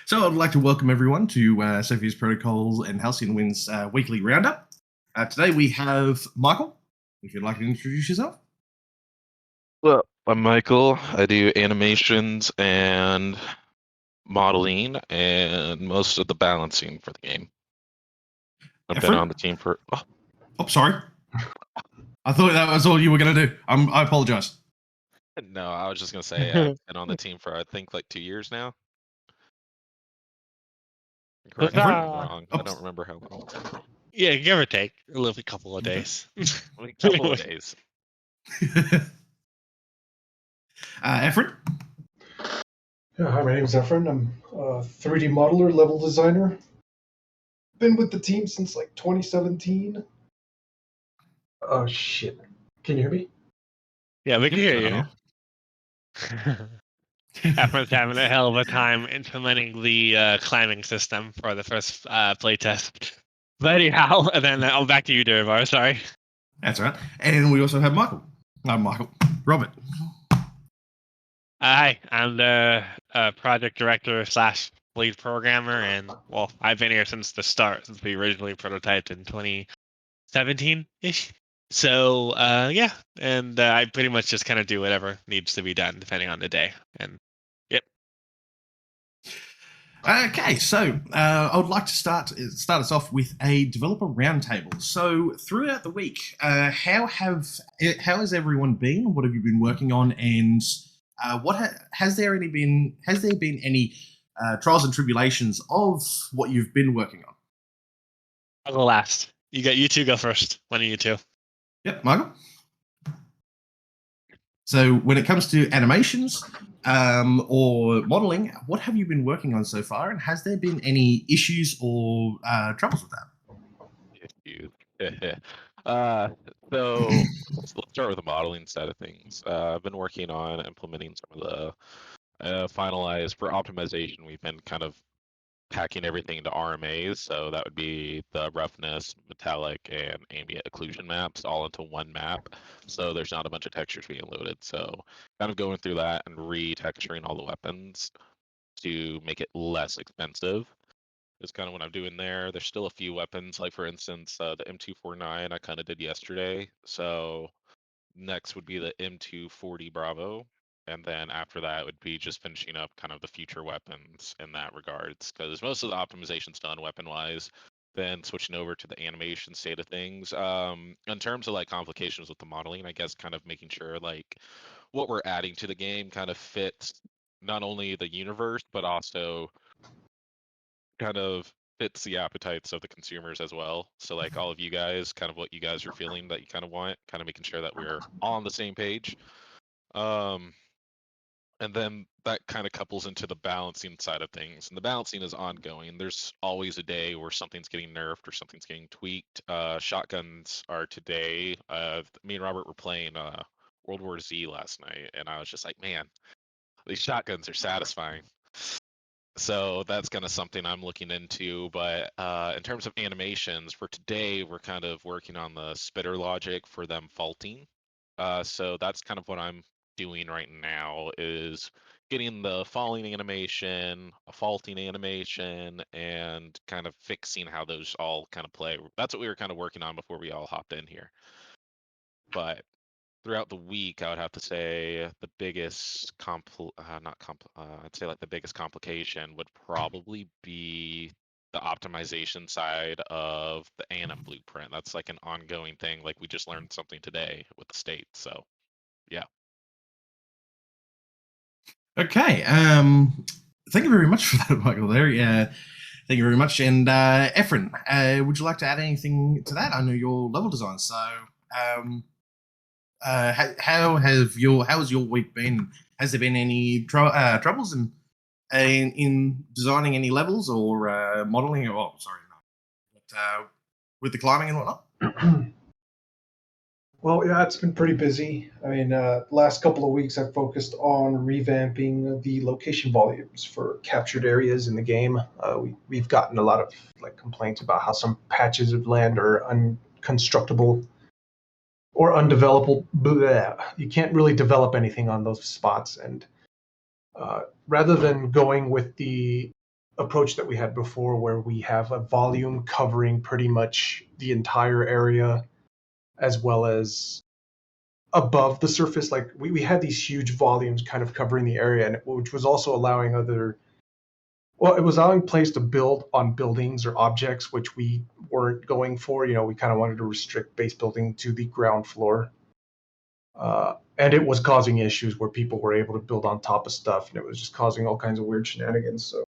So I'd like to welcome everyone to Cepheus Protocols and Halcyon Wind's weekly roundup. Today we have Michael, if you'd like to introduce yourself. Well, I'm Michael. I do animations and modeling and most of the balancing for the game. I've been on the team for... Oh, sorry. I thought that was all you were going to do. I apologize. No, I was just going to say I've been on the team for, I think, like 2 years now. Correct me if I'm wrong. I don't remember how long. Yeah, give or take. A couple of days. A couple of days. Efren? Yeah, hi, my name is Efren. I'm a 3D modeler, level designer. Been with the team since like 2017. Oh, shit. Can you hear me? Yeah, we can hear you. Efren's having a hell of a time implementing the climbing system for the first playtest. But anyhow, and then back to you, Derivar, sorry. That's right. And we also have Michael. Robert. Hi, I'm the project director / lead programmer, and well, I've been here since the start, since we originally prototyped in 2017-ish. So yeah, and I pretty much just kind of do whatever needs to be done depending on the day. And yep. Okay, so I would like to start us off with a developer roundtable. So throughout the week, how has everyone been? What have you been working on? And has there been any trials and tribulations of what you've been working on? I'll go last. You two go first. One of you two. Yep, Michael. So when it comes to animations or modeling, what have you been working on so far? And has there been any issues or troubles with that? Issues. So let's start with the modeling side of things. I've been working on implementing some of the finalized for optimization. We've been kind of packing everything into RMAs, so that would be the roughness, metallic, and ambient occlusion maps all into one map, so there's not a bunch of textures being loaded. So kind of going through that and retexturing all the weapons to make it less expensive is kind of what I'm doing there. There's still a few weapons, like for instance, the M249 I kind of did yesterday. So next would be the M240 Bravo. And then after that would be just finishing up kind of the future weapons in that regards, because most of the optimization's done weapon-wise. Then switching over to the animation state of things. In terms of like complications with the modeling, I guess kind of making sure like what we're adding to the game kind of fits not only the universe, but also kind of fits the appetites of the consumers as well. So like all of you guys, kind of what you guys are feeling that you kind of want, kind of making sure that we're all on the same page. And then that kind of couples into the balancing side of things. And the balancing is ongoing. There's always a day where something's getting nerfed or something's getting tweaked. Shotguns are today. Me and Robert were playing World War Z last night, and I was just like, man, these shotguns are satisfying. So that's kind of something I'm looking into. But in terms of animations, for today, we're kind of working on the spitter logic for them faulting. So that's kind of what I'm doing right now, is getting the falling animation, a faulting animation, and kind of fixing how those all kind of play. That's what we were kind of working on before we all hopped in here. But throughout the week, I would have to say the biggest I'd say like the biggest complication would probably be the optimization side of the ANM blueprint. That's like an ongoing thing. Like we just learned something today with the state. So yeah. Okay. Thank you very much for that, Michael. There, yeah. Thank you very much. And Efren, would you like to add anything to that? I know your level design. So, how has your week been? Has there been any troubles in designing any levels or modeling? With the climbing and whatnot. Well, yeah, it's been pretty busy. I mean, last couple of weeks I've focused on revamping the location volumes for captured areas in the game. We've gotten a lot of like complaints about how some patches of land are unconstructable or undevelopable. Bleh. You can't really develop anything on those spots. And rather than going with the approach that we had before, where we have a volume covering pretty much the entire area, as well as above the surface. Like we had these huge volumes kind of covering the area, and which was also allowing it was allowing players to build on buildings or objects, which we weren't going for. We kind of wanted to restrict base building to the ground floor. And it was causing issues where people were able to build on top of stuff, and it was just causing all kinds of weird shenanigans. So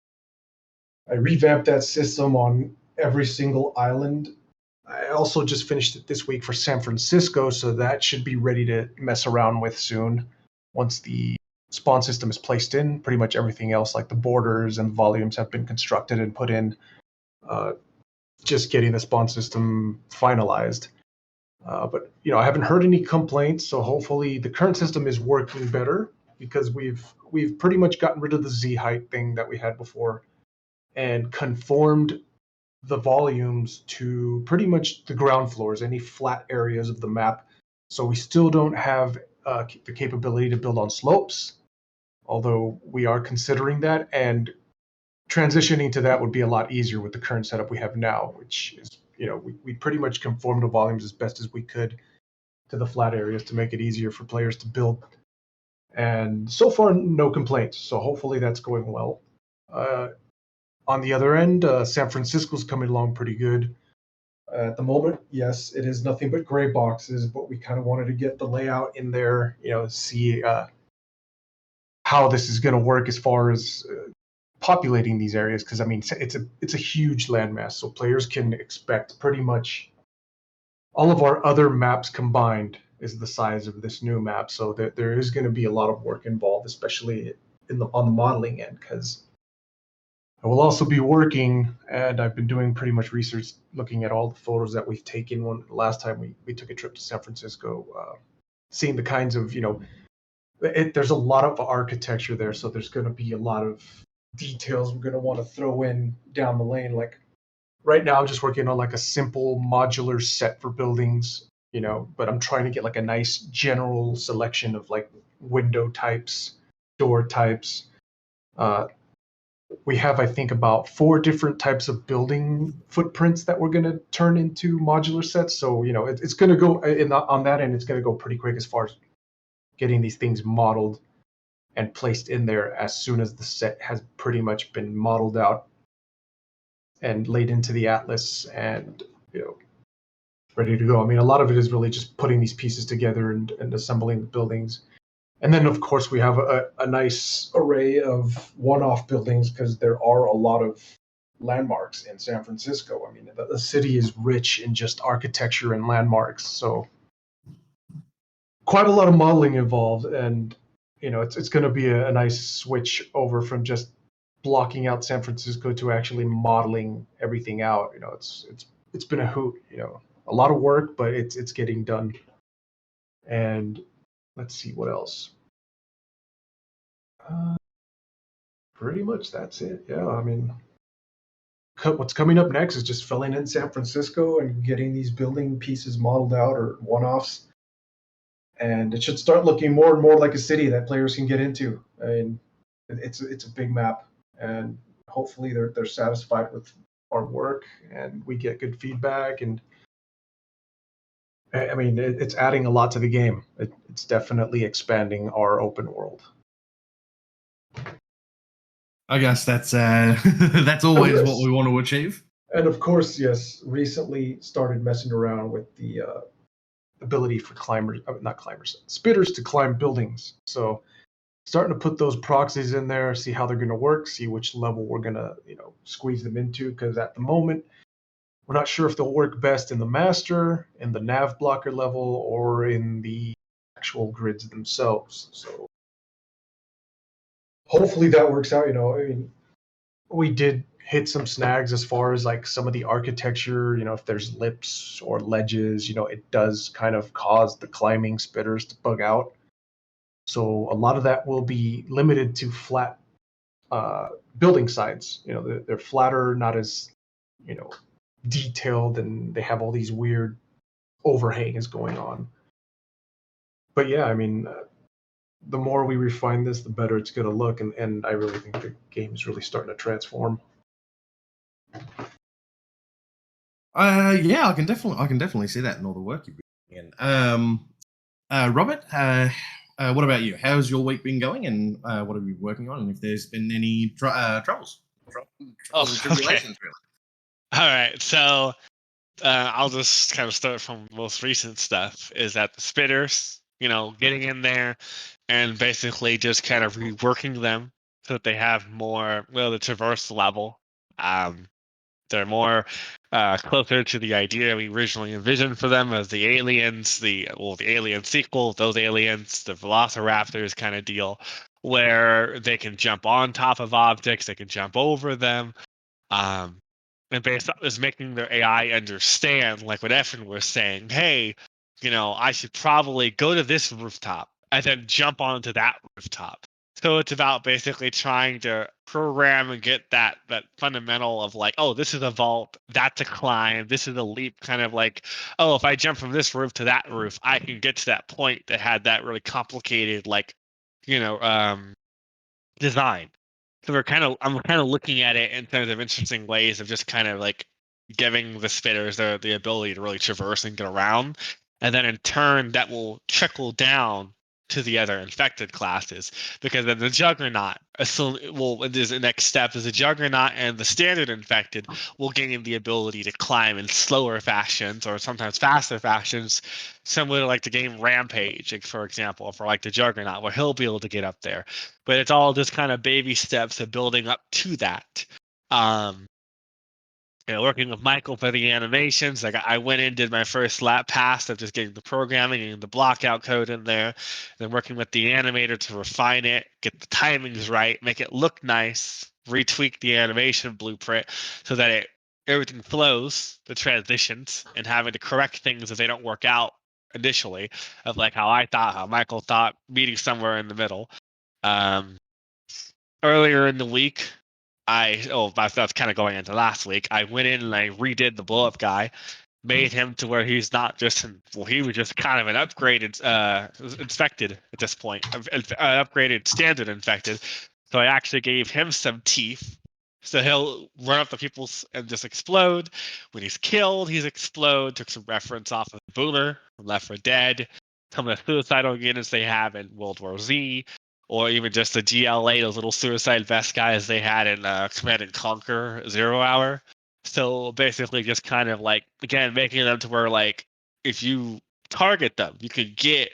I revamped that system on every single island. I also just finished it this week for San Francisco, so that should be ready to mess around with soon. Once the spawn system is placed in, pretty much everything else, like the borders and volumes, have been constructed and put in. Just getting the spawn system finalized. But I haven't heard any complaints, so hopefully the current system is working better, because we've pretty much gotten rid of the Z height thing that we had before and conformed the volumes to pretty much the ground floors, any flat areas of the map. So we still don't have the capability to build on slopes, although we are considering that, and transitioning to that would be a lot easier with the current setup we have now, which is, we pretty much conform the volumes as best as we could to the flat areas to make it easier for players to build. And so far, no complaints. So hopefully that's going well. On the other end, San Francisco's coming along pretty good. At the moment, yes, it is nothing but gray boxes, but we kind of wanted to get the layout in there, see how this is going to work as far as populating these areas, because it's a huge landmass, so players can expect pretty much all of our other maps combined is the size of this new map. So there is going to be a lot of work involved, especially on the modeling end, because I will also be working, and I've been doing pretty much research looking at all the photos that we've taken last time we took a trip to San Francisco, seeing the kinds of, there's a lot of architecture there, so there's going to be a lot of details we're going to want to throw in down the lane. Like right now, I'm just working on like a simple modular set for buildings, but I'm trying to get like a nice general selection of like window types, door types. We have, I think, about 4 different types of building footprints that we're going to turn into modular sets. So, it's going to go on that end, it's going to go pretty quick as far as getting these things modeled and placed in there as soon as the set has pretty much been modeled out and laid into the atlas and, ready to go. A lot of it is really just putting these pieces together and assembling the buildings. And then, of course, we have a nice array of one-off buildings, because there are a lot of landmarks in San Francisco. The city is rich in just architecture and landmarks, so quite a lot of modeling involved. And it's going to be a nice switch over from just blocking out San Francisco to actually modeling everything out. It's been a hoot. A lot of work, but it's getting done. And let's see what else. Pretty much that's it. Yeah, what's coming up next is just filling in San Francisco and getting these building pieces modeled out, or one-offs. And it should start looking more and more like a city that players can get into. It's a big map, and hopefully they're satisfied with our work and we get good feedback. And it's adding a lot to the game. It's definitely expanding our open world. I guess that's that's always what we want to achieve. And of course, yes, recently started messing around with the ability for spitters to climb buildings. So starting to put those proxies in there, see how they're going to work, see which level we're going to squeeze them into, because at the moment we're not sure if they'll work best in the master, in the nav blocker level, or in the actual grids themselves. So hopefully that works out. We did hit some snags as far as like some of the architecture. If there's lips or ledges, it does kind of cause the climbing spitters to bug out. So a lot of that will be limited to flat building sides. They're flatter, not as detailed, and they have all these weird overhangs going on. But yeah, the more we refine this, the better it's going to look, and I really think the game is really starting to transform. Yeah, I can definitely see that in all the work you've been doing. Robert, what about you? How's your week been going, and what have you been working on? And if there's been any troubles and Oh, okay. tribulations, really. All right. So I'll just kind of start from most recent stuff. Is that the spitters, getting in there and basically just kind of reworking them so that they have more, the traverse level. They're more closer to the idea we originally envisioned for them as the aliens, the alien sequel, those aliens, the velociraptors kind of deal, where they can jump on top of objects, they can jump over them, and based on this, making their AI understand, like what Efren was saying, hey, I should probably go to this rooftop and then jump onto that rooftop. So it's about basically trying to program and get that fundamental of like, oh, this is a vault, that's a climb, this is a leap, kind of like, oh, if I jump from this roof to that roof, I can get to that point that had that really complicated, like, design. So I'm kind of looking at it in terms of interesting ways of just kind of like giving the spitters the ability to really traverse and get around, and then in turn that will trickle down to the other infected classes, because then the Juggernaut, the next step is the Juggernaut and the standard infected will gain the ability to climb in slower fashions or sometimes faster fashions, similar to like the game Rampage, like, for example, for like the Juggernaut, where he'll be able to get up there. But it's all just kind of baby steps of building up to that. Working with Michael for the animations, like I went in, did my first lap pass of just getting the programming and the blockout code in there, then working with the animator to refine it, get the timings right, make it look nice, retweak the animation blueprint so that everything flows, the transitions, and having to correct things if they don't work out initially, of like how Michael thought, meeting somewhere in the middle. Earlier in the week, that's kind of going into last week. I went in and I redid the blow up guy, made him to where he's not just he was just kind of an upgraded infected at this point, upgraded standard infected. So I actually gave him some teeth. So he'll run up to people and just explode. When he's killed, he's explode. Took some reference off of Boomer from Left 4 Dead, some of the suicidal units they have in World War Z, or even just the GLA, those little suicide vest guys they had in Command and Conquer 0 Hour. So basically just kind of like, again, making them to where like if you target them, you could get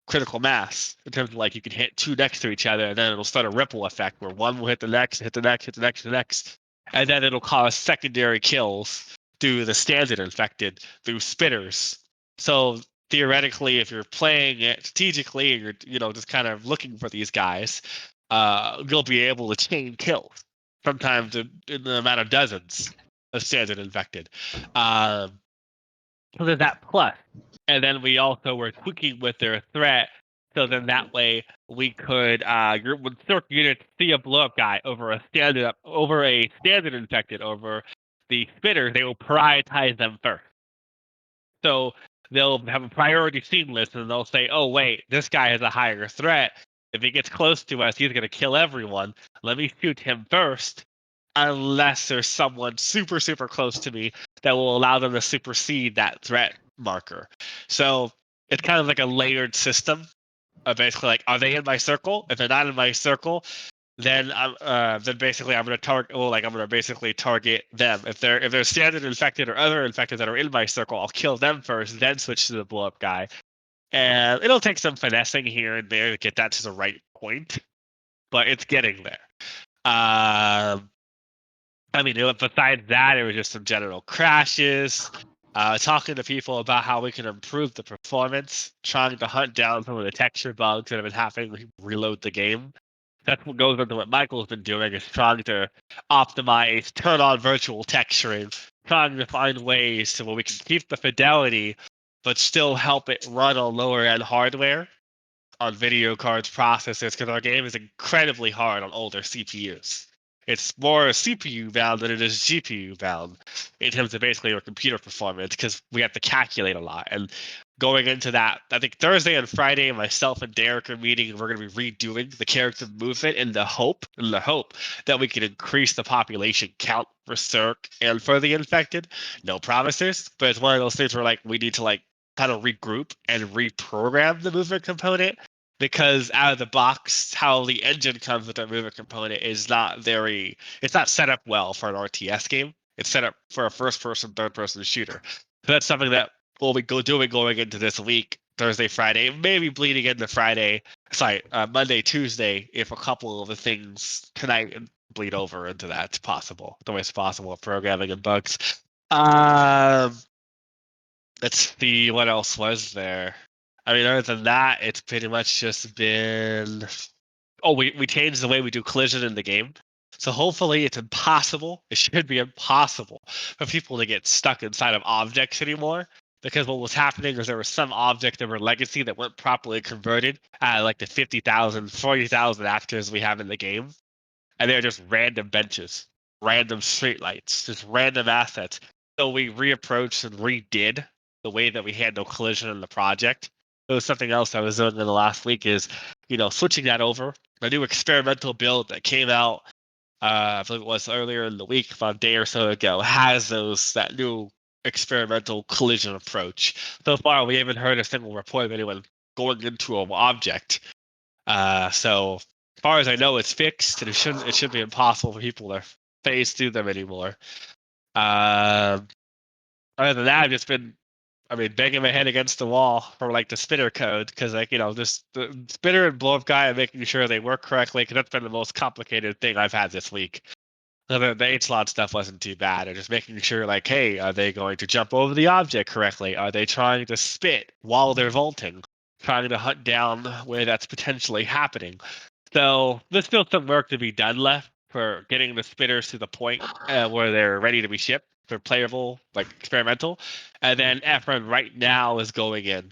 critical mass in terms of like you can hit two next to each other and then it'll start a ripple effect where one will hit the next, hit the next, hit the next, hit the next. And then it'll cause secondary kills through the standard infected, through spitters. So theoretically, if you're playing it strategically and you're just kind of looking for these guys, you'll be able to chain kills, sometimes in the amount of dozens of standard infected. So there's that plus. And then we also were tweaking with their threat. So then that way we could when CERC units see a blow up guy over a standard infected over the spitter, they will prioritize them first. So they'll have a priority scene list and they'll say, oh, wait, this guy has a higher threat. If he gets close to us, he's going to kill everyone. Let me shoot him first, unless there's someone super, super close to me that will allow them to supersede that threat marker. So it's kind of like a layered system of basically like, are they in my circle? If they're not in my circle, then basically I'm gonna target them. If they're standard infected or other infected that are in my circle, I'll kill them first, then switch to the blow up guy. And it'll take some finessing here and there to get that to the right point, but it's getting there. Besides that, it was just some general crashes. Talking to people about how we can improve the performance, trying to hunt down some of the texture bugs that have been happening when people reload the game. That's what goes into what Michael's been doing, is trying to optimize, turn on virtual texturing, trying to find ways to where we can keep the fidelity, but still help it run on lower end hardware, on video cards, processors, because our game is incredibly hard on older CPUs. It's more CPU bound than it is GPU bound in terms of basically our computer performance, because we have to calculate a lot. And going into that, I think Thursday and Friday, myself and Derek are meeting, and we're going to be redoing the character movement in the hope that we can increase the population count for CERC and for the infected. No promises, but it's one of those things where like we need to like kind of regroup and reprogram the movement component, because out of the box, how the engine comes with the movement component is it's not set up well for an RTS game. It's set up for a first-person, third-person shooter. So that's something that we'll be going into this week, Thursday, Friday, maybe bleeding into Monday, Tuesday, if a couple of the things tonight bleed over into that. It's possible. The way it's possible, programming and bugs. Let's see, what else was there? I mean, other than that, it's pretty much just been... Oh, we changed the way we do collision in the game. So hopefully it's impossible. It should be impossible for people to get stuck inside of objects anymore. Because what was happening is there were some objects that were legacy that weren't properly converted at like the 50,000, 40,000 actors we have in the game. And they're just random benches, random streetlights, just random assets. So we reapproached and redid the way that we handle collision in the project. It was something else I was doing in the last week is, switching that over. A new experimental build that came out, I believe it was earlier in the week, about a day or so ago, has that new experimental collision approach. So far, we haven't heard a single report of anyone going into an object. So as far as I know, it's fixed, and it should be impossible for people to phase through them anymore. Other than that, I've just been, banging my head against the wall for like the spitter code, because just the spitter and blow up guy and making sure they work correctly, because that's been the most complicated thing I've had this week. The 8-slot stuff wasn't too bad. Or just making sure, like, hey, are they going to jump over the object correctly? Are they trying to spit while they're vaulting? Trying to hunt down where that's potentially happening. So there's still some work to be done left for getting the spitters to the point where they're ready to be shipped for playable, like experimental. And then Efren right now is going in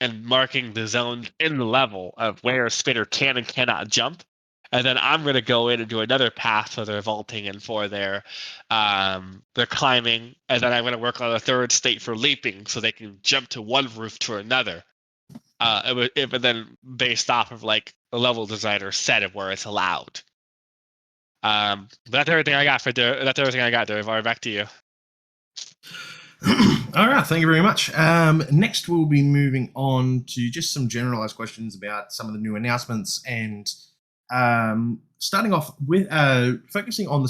and marking the zones in the level of where a spitter can and cannot jump. And then I'm going to go in and do another path for their vaulting and for their climbing. And then I'm going to work on a third state for leaping, so they can jump to one roof to another. But then based off of like the level designer set of where it's allowed. That's everything I got Dave. All right, back to you. All right, thank you very much. Next, we'll be moving on to just some generalized questions about some of the new announcements, and starting off with focusing on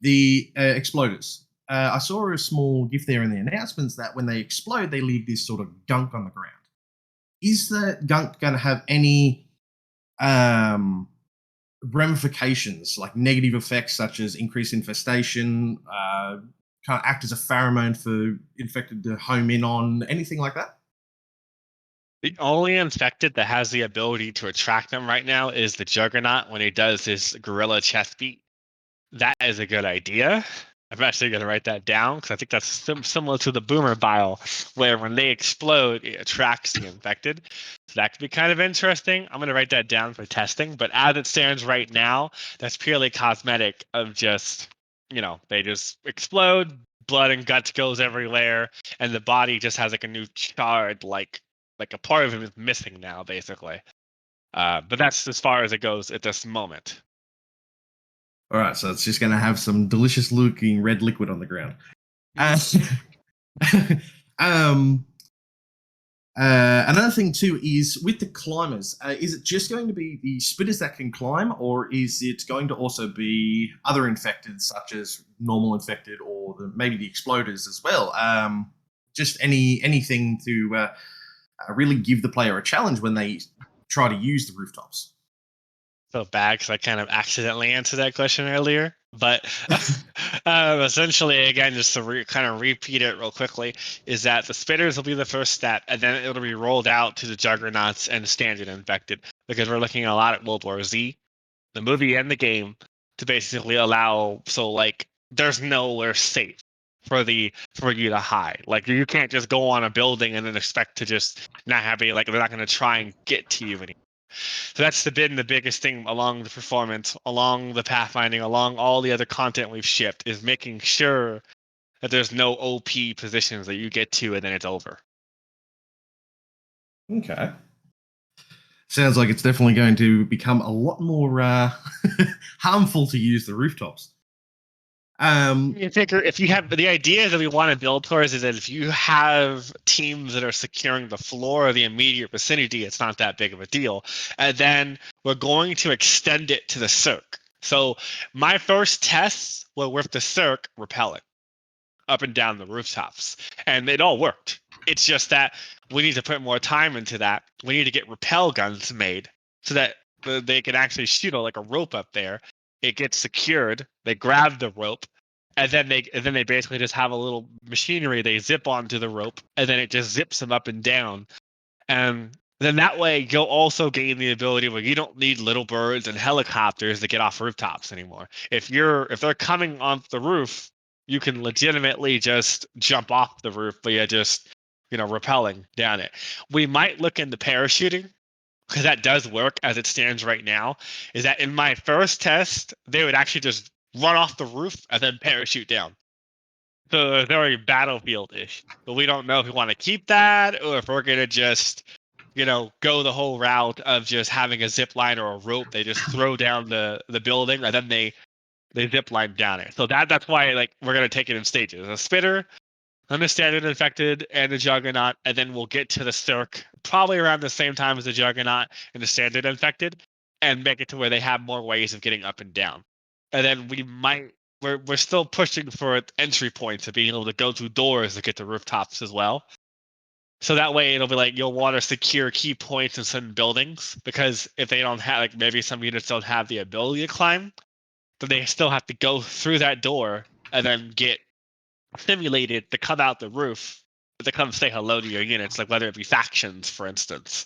the exploders. I saw a small GIF there in the announcements that when they explode, they leave this sort of gunk on the ground. Is that gunk going to have any ramifications, like negative effects such as increased infestation, kind of act as a pheromone for infected to home in on, anything like that? The only infected that has the ability to attract them right now is the Juggernaut when he does his gorilla chest beat. That is a good idea. I'm actually going to write that down, because I think that's similar to the Boomer Bile, where when they explode, it attracts the infected. So that could be kind of interesting. I'm going to write that down for testing. But as it stands right now, that's purely cosmetic of just, they just explode, blood and guts goes everywhere, and the body just has like a new charred, like a part of him is missing now, basically. But that's as far as it goes at this moment. All right, so it's just going to have some delicious-looking red liquid on the ground. Another thing too is with the climbers. Is it just going to be the spitters that can climb, or is it going to also be other infected, such as normal infected, or maybe the exploders as well? Just anything to really give the player a challenge when they try to use the rooftops. So bad, because I kind of accidentally answered that question earlier. But essentially, again, just to kind of repeat it real quickly, is that the spitters will be the first step, and then it'll be rolled out to the Juggernauts and standard infected, because we're looking a lot at World War Z, the movie and the game, to basically allow, so like there's nowhere safe for you to hide. Like you can't just go on a building and then expect to just not have they're not going to try and get to you anymore. So that's been the biggest thing along the performance, along the pathfinding, along all the other content we've shipped, is making sure that there's no OP positions that you get to and then it's over. Okay. Sounds like it's definitely going to become a lot more harmful to use the rooftops. You figure if you have the idea that we want to build towards is that if you have teams that are securing the floor or the immediate vicinity, it's not that big of a deal. And then we're going to extend it to the CERC. So my first tests were with the CERC repelling up and down the rooftops, and it all worked. It's just that we need to put more time into that. We need to get repel guns made so that they can actually shoot like a rope up there. It gets secured. They grab the rope, and then they basically just have a little machinery. They zip onto the rope, and then it just zips them up and down. And then that way you'll also gain the ability where you don't need little birds and helicopters to get off rooftops anymore. If they're coming off the roof, you can legitimately just jump off the roof via just rappelling down it. We might look into parachuting, because that does work as it stands right now. Is that in my first test, they would actually just run off the roof and then parachute down. So they're very battlefield-ish. But we don't know if we want to keep that or if we're going to just go the whole route of just having a zip line or a rope. They just throw down the building and then they zip line down it. So that's why we're gonna take it in stages. A spitter, then the standard infected, and the juggernaut, and then we'll get to the CERC probably around the same time as the juggernaut and the standard infected, and make it to where they have more ways of getting up and down. And then we're still pushing for entry points of being able to go through doors to get to rooftops as well. So that way it'll be you'll want to secure key points in certain buildings, because if they don't have maybe some units don't have the ability to climb, then they still have to go through that door and then get simulated to come out the roof to come say hello to your units, whether it be factions, for instance.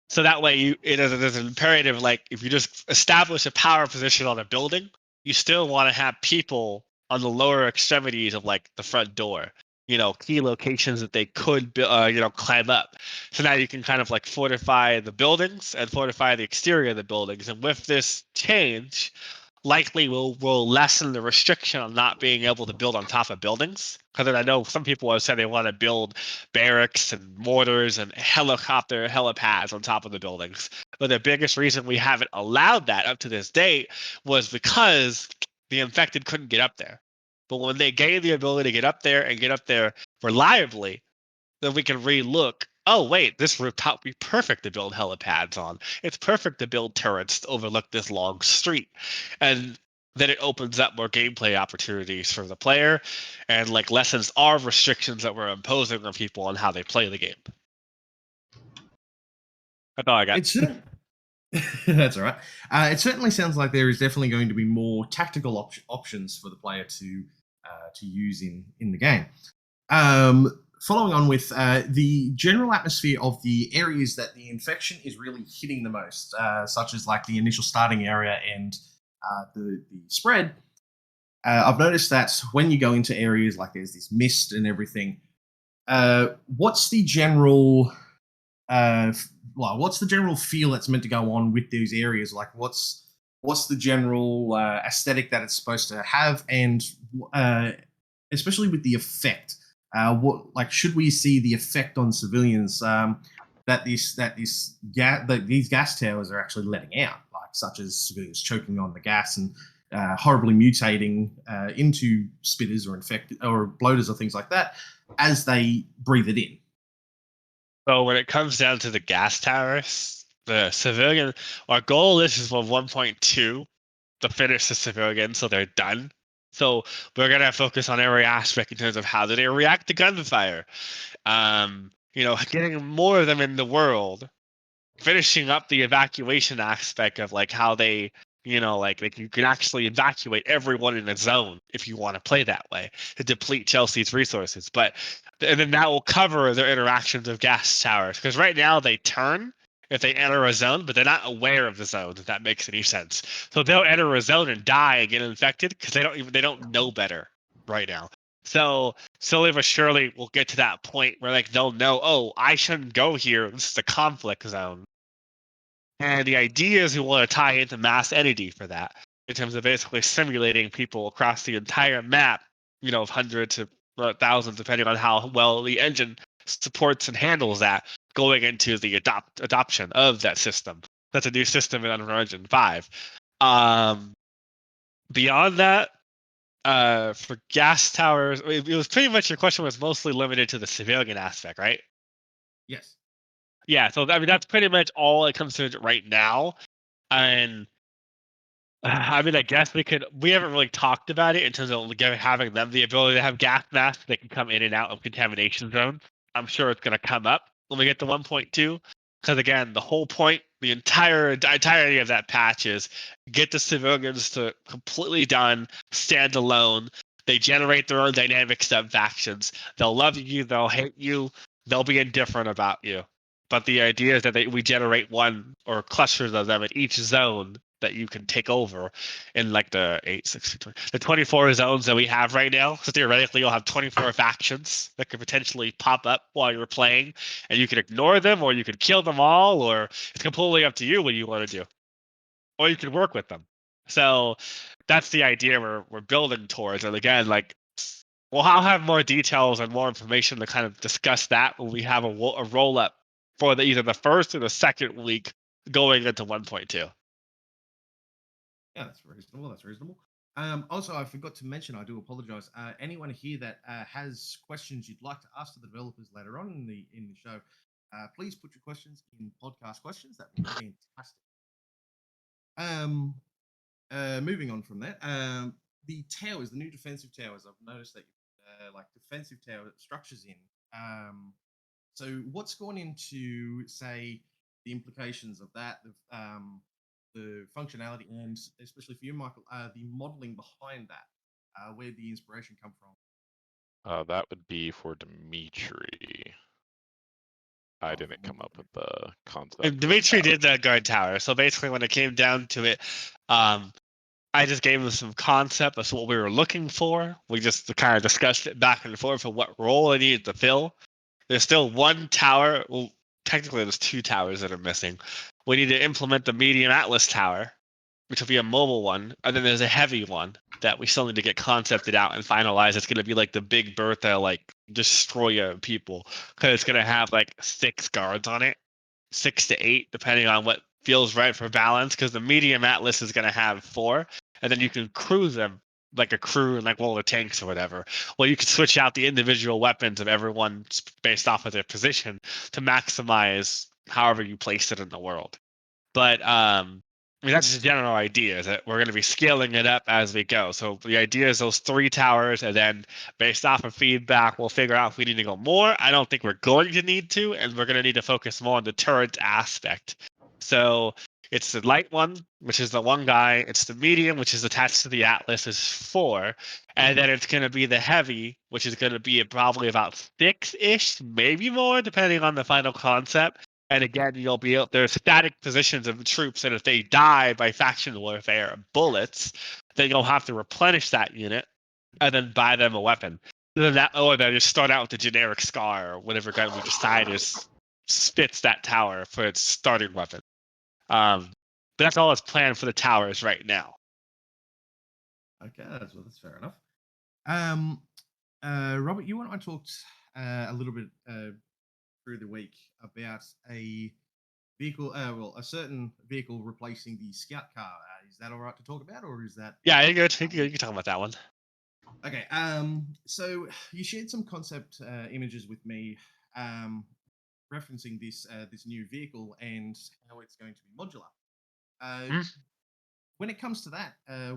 So that way there's an imperative, if you just establish a power position on a building, you still want to have people on the lower extremities of the front door, key locations that they could climb up. So now you can kind of fortify the buildings and fortify the exterior of the buildings. And with this change, likely will lessen the restriction on not being able to build on top of buildings. Because I know some people have said they want to build barracks and mortars and helipads on top of the buildings. But the biggest reason we haven't allowed that up to this date was because the infected couldn't get up there. But when they gain the ability to get up there and get up there reliably, then we can re-look. Oh, wait, this rooftop would be perfect to build helipads on. It's perfect to build turrets to overlook this long street. And then it opens up more gameplay opportunities for the player and lessens our restrictions that we're imposing on people on how they play the game. That's all I got. That's all right. It certainly sounds like there is definitely going to be more tactical options for the player to use in the game. Following on with the general atmosphere of the areas that the infection is really hitting the most, such as the initial starting area and the spread, I've noticed that when you go into areas there's this mist and everything, what's the general feel that's meant to go on with those areas? What's the general aesthetic that it's supposed to have, and especially with the effect? Should we see the effect on civilians that these gas towers are actually letting out, such as civilians choking on the gas and horribly mutating into spitters or infected or bloaters or things like that as they breathe it in? So when it comes down to the gas towers, the civilian, our goal is for 1.2 to finish the civilian so they're done. So we're gonna focus on every aspect in terms of how do they react to gunfire. Getting more of them in the world, finishing up the evacuation aspect of how they, you can actually evacuate everyone in a zone if you want to play that way to deplete Chelsea's resources. And then that will cover their interactions with gas towers, because right now they turn if they enter a zone, but they're not aware of the zone, if that makes any sense. So they'll enter a zone and die and get infected because they don't know better right now. So slowly but surely we'll get to that point where they'll know, oh, I shouldn't go here. This is a conflict zone. And the idea is we want to tie into mass entity for that, in terms of basically simulating people across the entire map, of hundreds to thousands, depending on how well the engine supports and handles that going into the adoption of that system. That's a new system in Unreal Engine 5. Beyond that, for gas towers, it was pretty much your question was mostly limited to the civilian aspect, right? Yes. Yeah, so I mean that's pretty much all it comes to right now. And I mean, I guess we haven't really talked about it in terms of having them the ability to have gas masks that can come in and out of contamination zones. I'm sure it's going to come up when we get to 1.2. Because again, the whole point, the entirety of that patch is get the civilians to completely done, stand alone. They generate their own dynamic sub factions. They'll love you, they'll hate you, they'll be indifferent about you. But the idea is that we generate one or clusters of them in each zone that you can take over in like the 8, 6, 20, the 24 zones that we have right now. So theoretically, you'll have 24 factions that could potentially pop up while you're playing, and you can ignore them, or you could kill them all, or it's completely up to you what you want to do, or you could work with them. So that's the idea we're building towards. And again, like, well, I'll have more details and more information to kind of discuss that when we have a roll up for either the first or the second week going into 1.2. Yeah, that's reasonable. That's reasonable. Also, I forgot to mention, I do apologize. Anyone here that has questions you'd like to ask to the developers later on in the show, please put your questions in podcast questions. That would be fantastic. Moving on from that, the towers, the new defensive towers. I've noticed that like defensive tower structures in. So what's gone into, say, the implications of that? The functionality, and especially for you, Michael, the modeling behind that, where the inspiration come from? That would be for Dimitri. I didn't come up with the concept. Dimitri did that guard tower. So basically, when it came down to it, I just gave him some concept of what we were looking for. We just kind of discussed it back and forth for what role it needed to fill. There's still one tower. Well, technically, there's 2 towers that are missing. We need to implement the medium Atlas tower, which will be a mobile one, and then there's a heavy one that we still need to get concepted out and finalize. It's going to be like the Big Bertha, like destroyer of people, because it's going to have like 6 guards on it, 6 to 8, depending on what feels right for balance. Because the medium Atlas is going to have 4, and then you can crew them like a crew and like one of the tanks or whatever. Well, you can switch out the individual weapons of everyone based off of their position to maximize however you place it in the world. But I mean, that's just a general idea, is that we're going to be scaling it up as we go. So the idea is those 3 towers, and then based off of feedback, we'll figure out if we need to go more. I don't think we're going to need to, and we're going to need to focus more on the turret aspect. So it's the light one, which is the 1 guy. It's the medium, which is attached to the Atlas, is 4. And then it's going to be the heavy, which is going to be probably about 6-ish, maybe more, depending on the final concept. And again, you'll be there's static positions of the troops, and if they die by faction warfare or bullets, then you'll have to replenish that unit and then buy them a weapon. Then then just start out with the generic Scar or whatever gun we decide spits that tower for its starting weapon. But that's all that's planned for the towers right now. Okay, that's fair enough. Robert, you and I talked a little bit through the week about a vehicle, a certain vehicle replacing the scout car. Is that all right to talk about, or is that? Yeah, you can talk about that one. Okay. So you shared some concept images with me, referencing this new vehicle and how it's going to be modular. When it comes to that,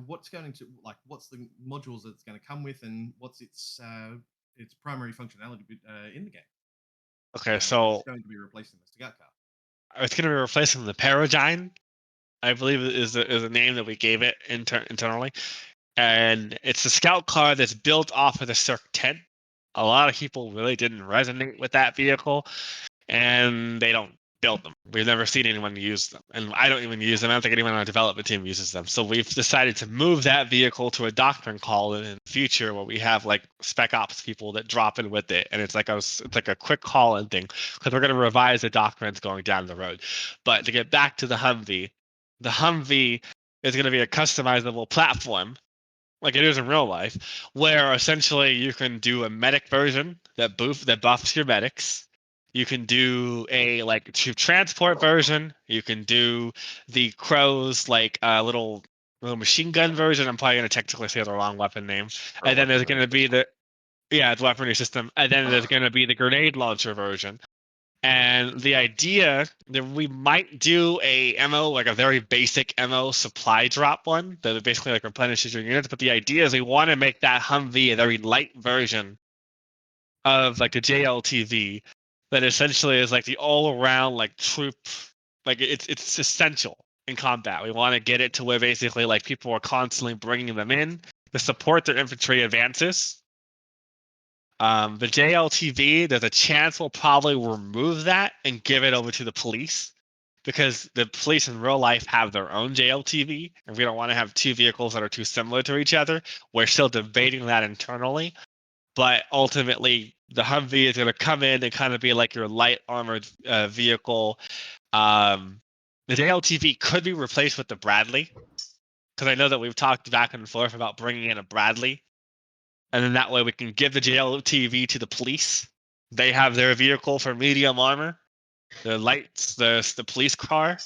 what's the modules that it's going to come with, and what's its primary functionality in the game? Okay, so it's going to be replacing the scout car. It's going to be replacing the Paragyne, I believe is the name that we gave it internally, and it's the scout car that's built off of the CERC 10. A lot of people really didn't resonate with that vehicle, and they don't build them. We've never seen anyone use them, and I don't even use them. I don't think anyone on our development team uses them. So we've decided to move that vehicle to a doctrine call in the future, where we have like spec ops people that drop in with it, and it's like a quick call in thing, because we're going to revise the doctrines going down the road. But to get back to the Humvee is going to be a customizable platform, like it is in real life, where essentially you can do a medic version that buffs your medics. You can do a like transport version. You can do the Crow's like little machine gun version. I'm probably gonna technically say the wrong weapon name. And then there's gonna be the weaponry system. And then there's gonna be the grenade launcher version. And the idea that we might do a MO, like a very basic MO supply drop one that basically like replenishes your units. But the idea is we want to make that Humvee a very light version of like a JLTV that essentially is like the all-around like troop, like it's essential in combat. We want to get it to where basically like people are constantly bringing them in to support their infantry advances. The JLTV, there's a chance we'll probably remove that and give it over to the police because the police in real life have their own JLTV, and we don't want to have two vehicles that are too similar to each other. We're still debating that internally, but ultimately the Humvee is going to come in and kind of be like your light armored vehicle. The JLTV could be replaced with the Bradley because I know that we've talked back and forth about bringing in a Bradley. And then that way we can give the JLTV to the police. They have their vehicle for medium armor, the lights, the police car,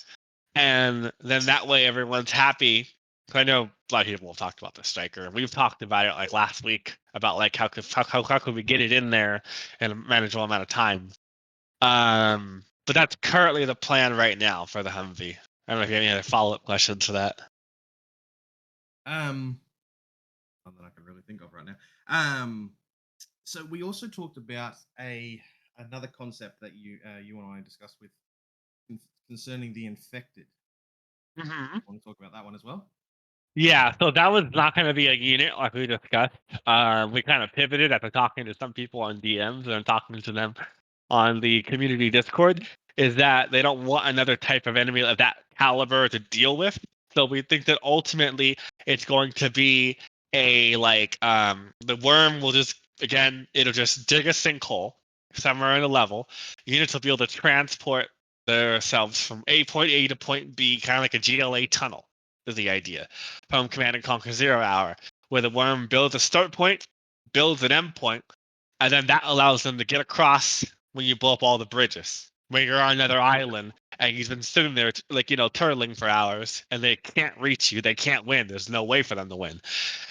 and then that way everyone's happy. I know a lot of people have talked about the striker. We've talked about it like last week about like how could we get it in there in a manageable amount of time. But that's currently the plan right now for the Humvee. I don't know if you have any other follow-up questions to that. Not that I can really think of right now. So we also talked about another concept that you and I discussed with concerning the infected. Mm-hmm. Want to talk about that one as well? Yeah, so that was not going to be a unit like we discussed. We kind of pivoted after talking to some people on DMs and talking to them on the community Discord. Is that they don't want another type of enemy of that caliber to deal with. So we think that ultimately it's going to be a like the worm will just it'll just dig a sinkhole somewhere in a level. Units will be able to transport themselves from point A to point B, kind of like a GLA tunnel. Is the idea from Command and Conquer 0 Hour, where the worm builds a start point, builds an end point, and then that allows them to get across when you blow up all the bridges. When you're on another island and you've been sitting there, turtling for hours, and they can't reach you, they can't win. There's no way for them to win.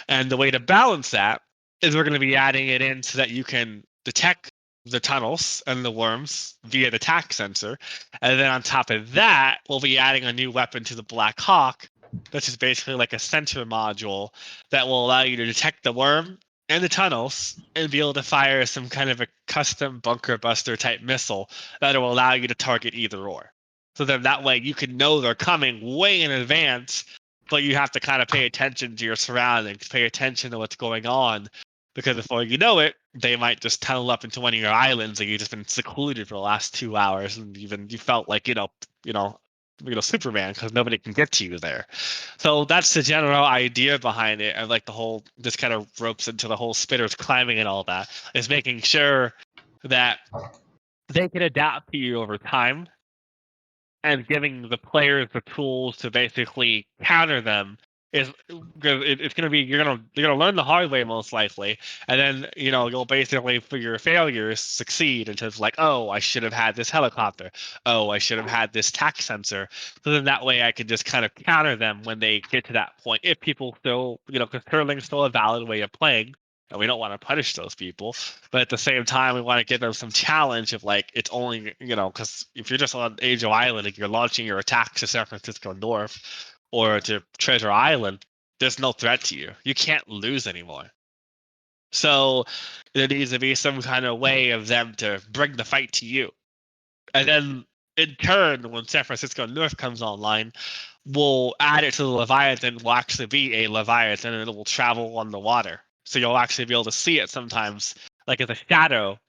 And the way to balance that is we're going to be adding it in so that you can detect the tunnels and the worms via the TAC sensor. And then on top of that, we'll be adding a new weapon to the Black Hawk. That's just basically like a sensor module that will allow you to detect the worm and the tunnels and be able to fire some kind of a custom bunker buster type missile that will allow you to target either or. So then that way you can know they're coming way in advance, but you have to kind of pay attention to your surroundings, pay attention to what's going on, because before you know it, they might just tunnel up into one of your islands and you've just been secluded for the last 2 hours, and even you felt like Superman because nobody can get to you there. So that's the general idea behind it, and like the whole this kind of ropes into the whole spitters climbing and all that is making sure that they can adapt to you over time and giving the players the tools to basically counter them is it's going to be you're going to learn the hard way most likely, and then you'll basically for your failures succeed in terms of like, oh, I should have had this helicopter, oh, I should have had this TAC sensor, so then that way I can just kind of counter them when they get to that point, if people still because curling's still a valid way of playing. And we don't want to punish those people, but at the same time, we want to give them some challenge of like, it's only, because if you're just on Angel Island and you're launching your attacks to San Francisco North or to Treasure Island, there's no threat to you. You can't lose anymore. So there needs to be some kind of way of them to bring the fight to you. And then in turn, when San Francisco North comes online, we'll add it to the Leviathan. Will actually be a Leviathan and it will travel on the water. So you'll actually be able to see it sometimes, like as a shadow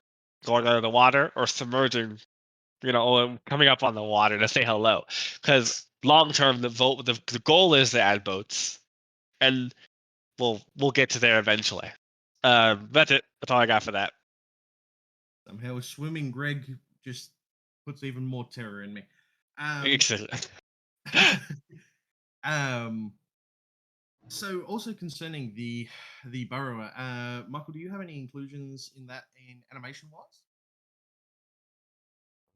going under the water or submerging, or coming up on the water to say hello. Because long term, the goal is to add boats, and we'll get to there eventually. That's it. That's all I got for that. Somehow, a swimming Greg just puts even more terror in me. So, also concerning the burrower, Michael, do you have any inclusions in that in animation wise?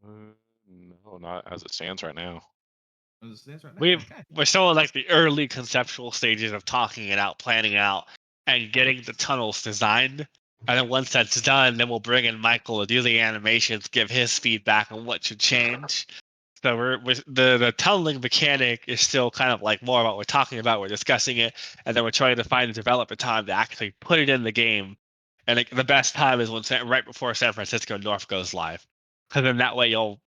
No, not as it stands right now. As it stands right now. We're Okay. still in like the early conceptual stages of talking it out, planning it out, and getting the tunnels designed. And then once that's done, then we'll bring in Michael to do the animations, give his feedback on what should change. So the tunneling mechanic is still kind of like more about what we're talking about. We're discussing it, and then we're trying to find the development time to actually put it in the game. And like, the best time is when right before San Francisco North goes live, because then that way you'll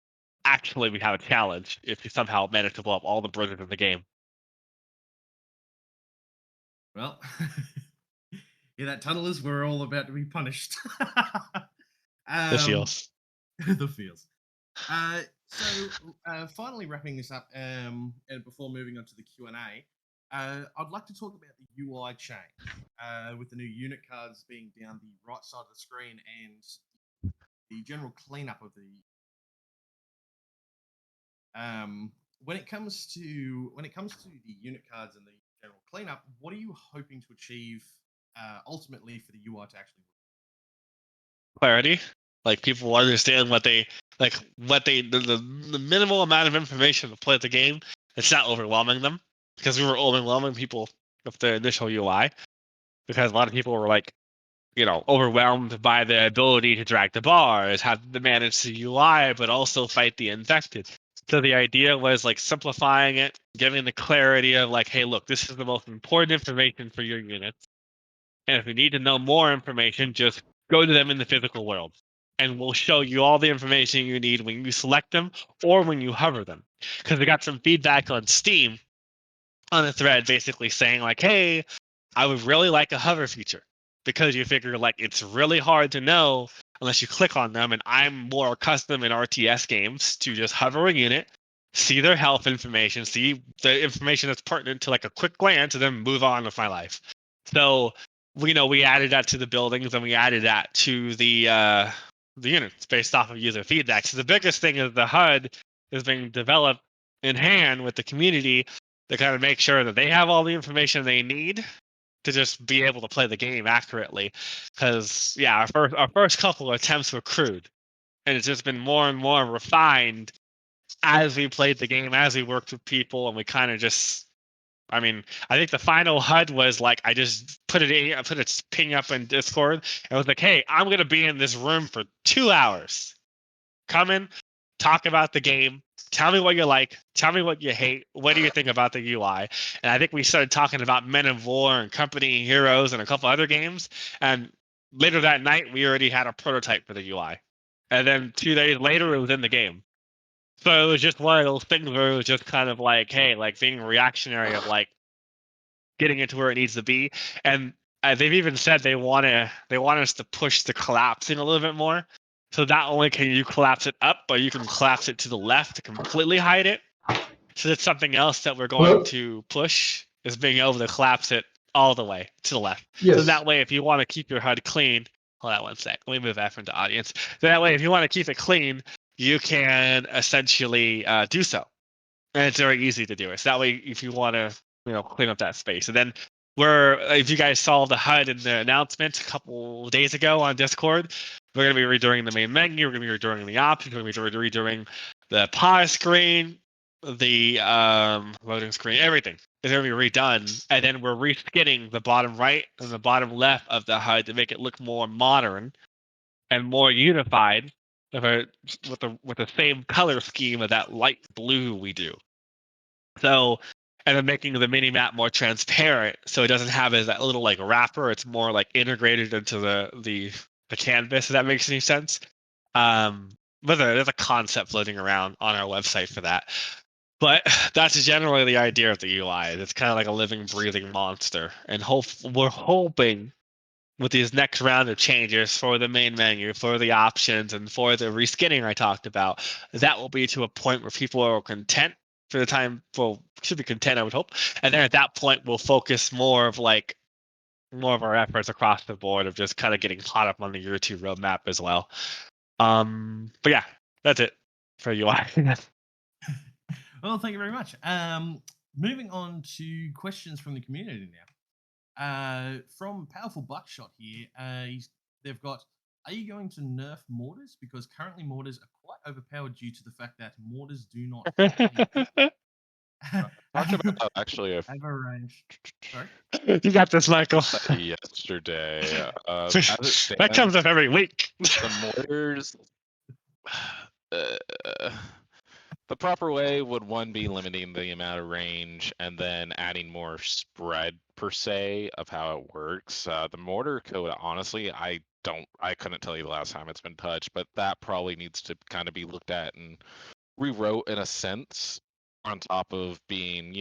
actually we have a challenge if you somehow manage to blow up all the bridges in the game. Well, yeah, that tunnel is we're all about to be punished. The feels. The feels. So, finally wrapping this up, and before moving on to the Q&A, I'd like to talk about the UI change, with the new unit cards being down the right side of the screen and the general cleanup of the. When it comes to the unit cards and the general cleanup, what are you hoping to achieve ultimately for the UI to actually work? Clarity, like people understand what they the minimal amount of information to play the game. It's not overwhelming them, because we were overwhelming people with the initial UI, because a lot of people were like, overwhelmed by the ability to drag the bars, have to manage the UI, but also fight the infected. So the idea was like simplifying it, giving the clarity of like, hey, look, this is the most important information for your units. And if you need to know more information, just go to them in the physical world. And we'll show you all the information you need when you select them or when you hover them. Because we got some feedback on Steam on a thread basically saying like, hey, I would really like a hover feature, because you figure like it's really hard to know unless you click on them. And I'm more accustomed in RTS games to just hover a unit, see their health information, see the information that's pertinent to like a quick glance, and then move on with my life. So we added that to the buildings, and we added that to the units based off of user feedback. So the biggest thing is the HUD is being developed in hand with the community to kind of make sure that they have all the information they need to just be able to play the game accurately. Because our first couple of attempts were crude, and it's just been more and more refined as we played the game, as we worked with people, and we kind of just. I mean, I think the final HUD was like I just put its ping up in Discord, and was like, "Hey, I'm gonna be in this room for 2 hours. Come in, talk about the game. Tell me what you like. Tell me what you hate. What do you think about the UI?" And I think we started talking about Men of War and Company Heroes and a couple other games. And later that night, we already had a prototype for the UI. And then 2 days later, it was in the game. So it was just one of those things where it was just kind of like, hey, like being reactionary of like getting it to where it needs to be. And they've even said they want us to push the collapsing a little bit more. So not only can you collapse it up, but you can collapse it to the left to completely hide it. So that's something else that we're going to push, is being able to collapse it all the way to the left. Yes. So that way, if you want to keep your HUD clean, hold on one sec. Let me move that from the audience. So that way, if you want to keep it clean, you can essentially do so. And it's very easy to do it. So that way, if you want to, clean up that space. And then if you guys saw the HUD in the announcement a couple days ago on Discord, we're going to be redoing the main menu. We're going to be redoing the options. We're going to be redoing the pause screen, the loading screen, everything is going to be redone. And then we're reskinning the bottom right and the bottom left of the HUD to make it look more modern and more unified with the same color scheme of that light blue we do. So, and then making the mini map more transparent, so it doesn't have as that little like wrapper. It's more like integrated into the canvas. If that makes any sense. But there's a concept floating around on our website for that. But that's generally the idea of the UI. It's kind of like a living, breathing monster, and we're hoping with these next round of changes for the main menu, for the options, and for the reskinning I talked about, that will be to a point where people are content for the time. Well, should be content, I would hope. And then at that point, we'll focus more of our efforts across the board of just kind of getting caught up on the year 2 roadmap as well. But yeah, that's it for UI. Well, thank you very much. Moving on to questions from the community now. From Powerful Buckshot here, they've got, are you going to nerf mortars? Because currently mortars are quite overpowered due to the fact that mortars do not Talked about that actually have a range. Sorry? You got this, Michael. yesterday. As it That comes stands, up every week. the mortars. The proper way would one be limiting the amount of range and then adding more spread per se of how it works. The mortar code, honestly, I couldn't tell you the last time it's been touched, but that probably needs to kind of be looked at and rewrote in a sense on top of being,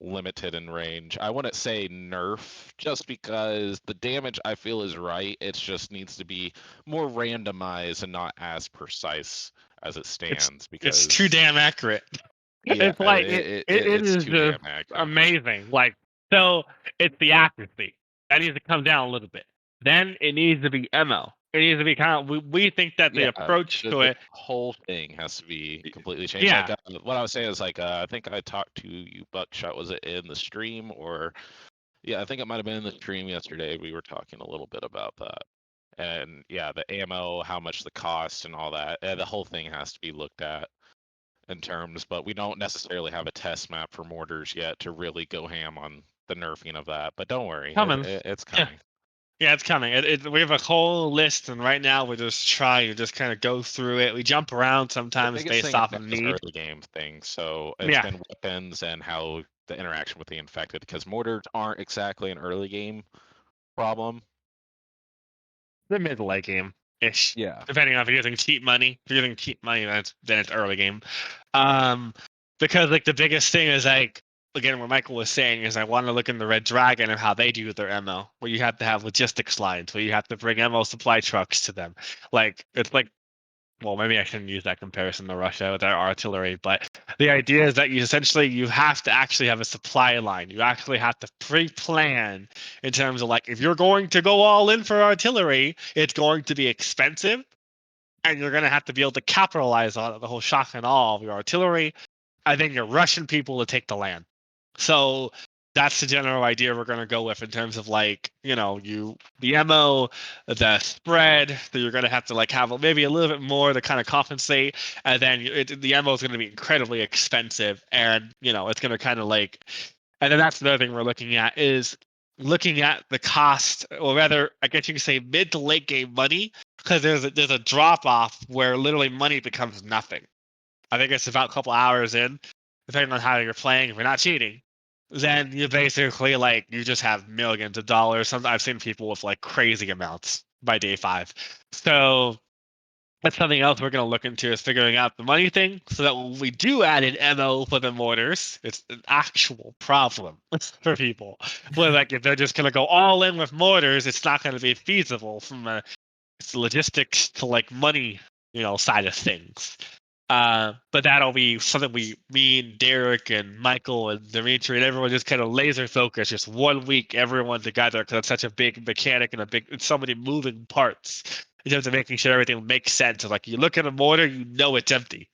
limited in range. I wouldn't say nerf just because the damage I feel is right. It just needs to be more randomized and not as precise as it stands because It's too damn accurate. yeah, It's like it it it's is too just damn accurate. amazing. Like, so it's the accuracy that needs to come down a little bit. Then it needs to be MO. It needs to be kind of. We think that the approach to the it. whole thing has to be completely changed. Yeah. Like what I was saying is like I think I talked to you, Buckshot. Was it in the stream or? Yeah, I think it might have been in the stream yesterday. We were talking a little bit about that. And yeah, the ammo, how much the cost and all that. The whole thing has to be looked at in terms, but we don't necessarily have a test map for mortars yet to really go ham on the nerfing of that. But don't worry, it's coming. Yeah, it's coming. We have a whole list, and right now we're just trying to just kind of go through it. We jump around sometimes based off of need. Early game thing, so it's been weapons and how the interaction with the infected, because mortars aren't exactly an early game problem. The mid to late game ish. Yeah. Depending on if you're using cheap money. If you're using cheap money, then it's early game. Because like the biggest thing is like, again, what Michael was saying is I want to look in the Red Dragon and how they do their MO, where you have to have logistics lines, where you have to bring MO supply trucks to them. Like it's like, well, maybe I shouldn't use that comparison to Russia with their artillery, but the idea is that you have to actually have a supply line. You actually have to pre-plan in terms of like, if you're going to go all in for artillery, it's going to be expensive, and you're going to have to be able to capitalize on it, the whole shock and awe of your artillery, and then you're rushing people to take the land. So that's the general idea we're going to go with in terms of like, the MO, the spread that you're going to have to like have maybe a little bit more to kind of compensate. And then the MO is going to be incredibly expensive, and, it's going to kind of like, and then that's another thing we're looking at is looking at the cost, or rather, I guess you could say mid to late game money, because there's a drop off where literally money becomes nothing. I think it's about a couple hours in, depending on how you're playing. If you're not cheating, then you basically like you just have millions of dollars. I've seen people with like crazy amounts by day 5. So that's something else we're going to look into, is figuring out the money thing, so that when we do add an MO for the mortars, it's an actual problem for people. Where like if they're just going to go all in with mortars, it's not going to be feasible from a logistics to like money, side of things. But that'll be something me and Derek and Michael and Dimitri and everyone just kind of laser focus, just 1 week, everyone together, because it's such a big mechanic and it's so many moving parts in terms of making sure everything makes sense. So like you look at a mortar, it's empty.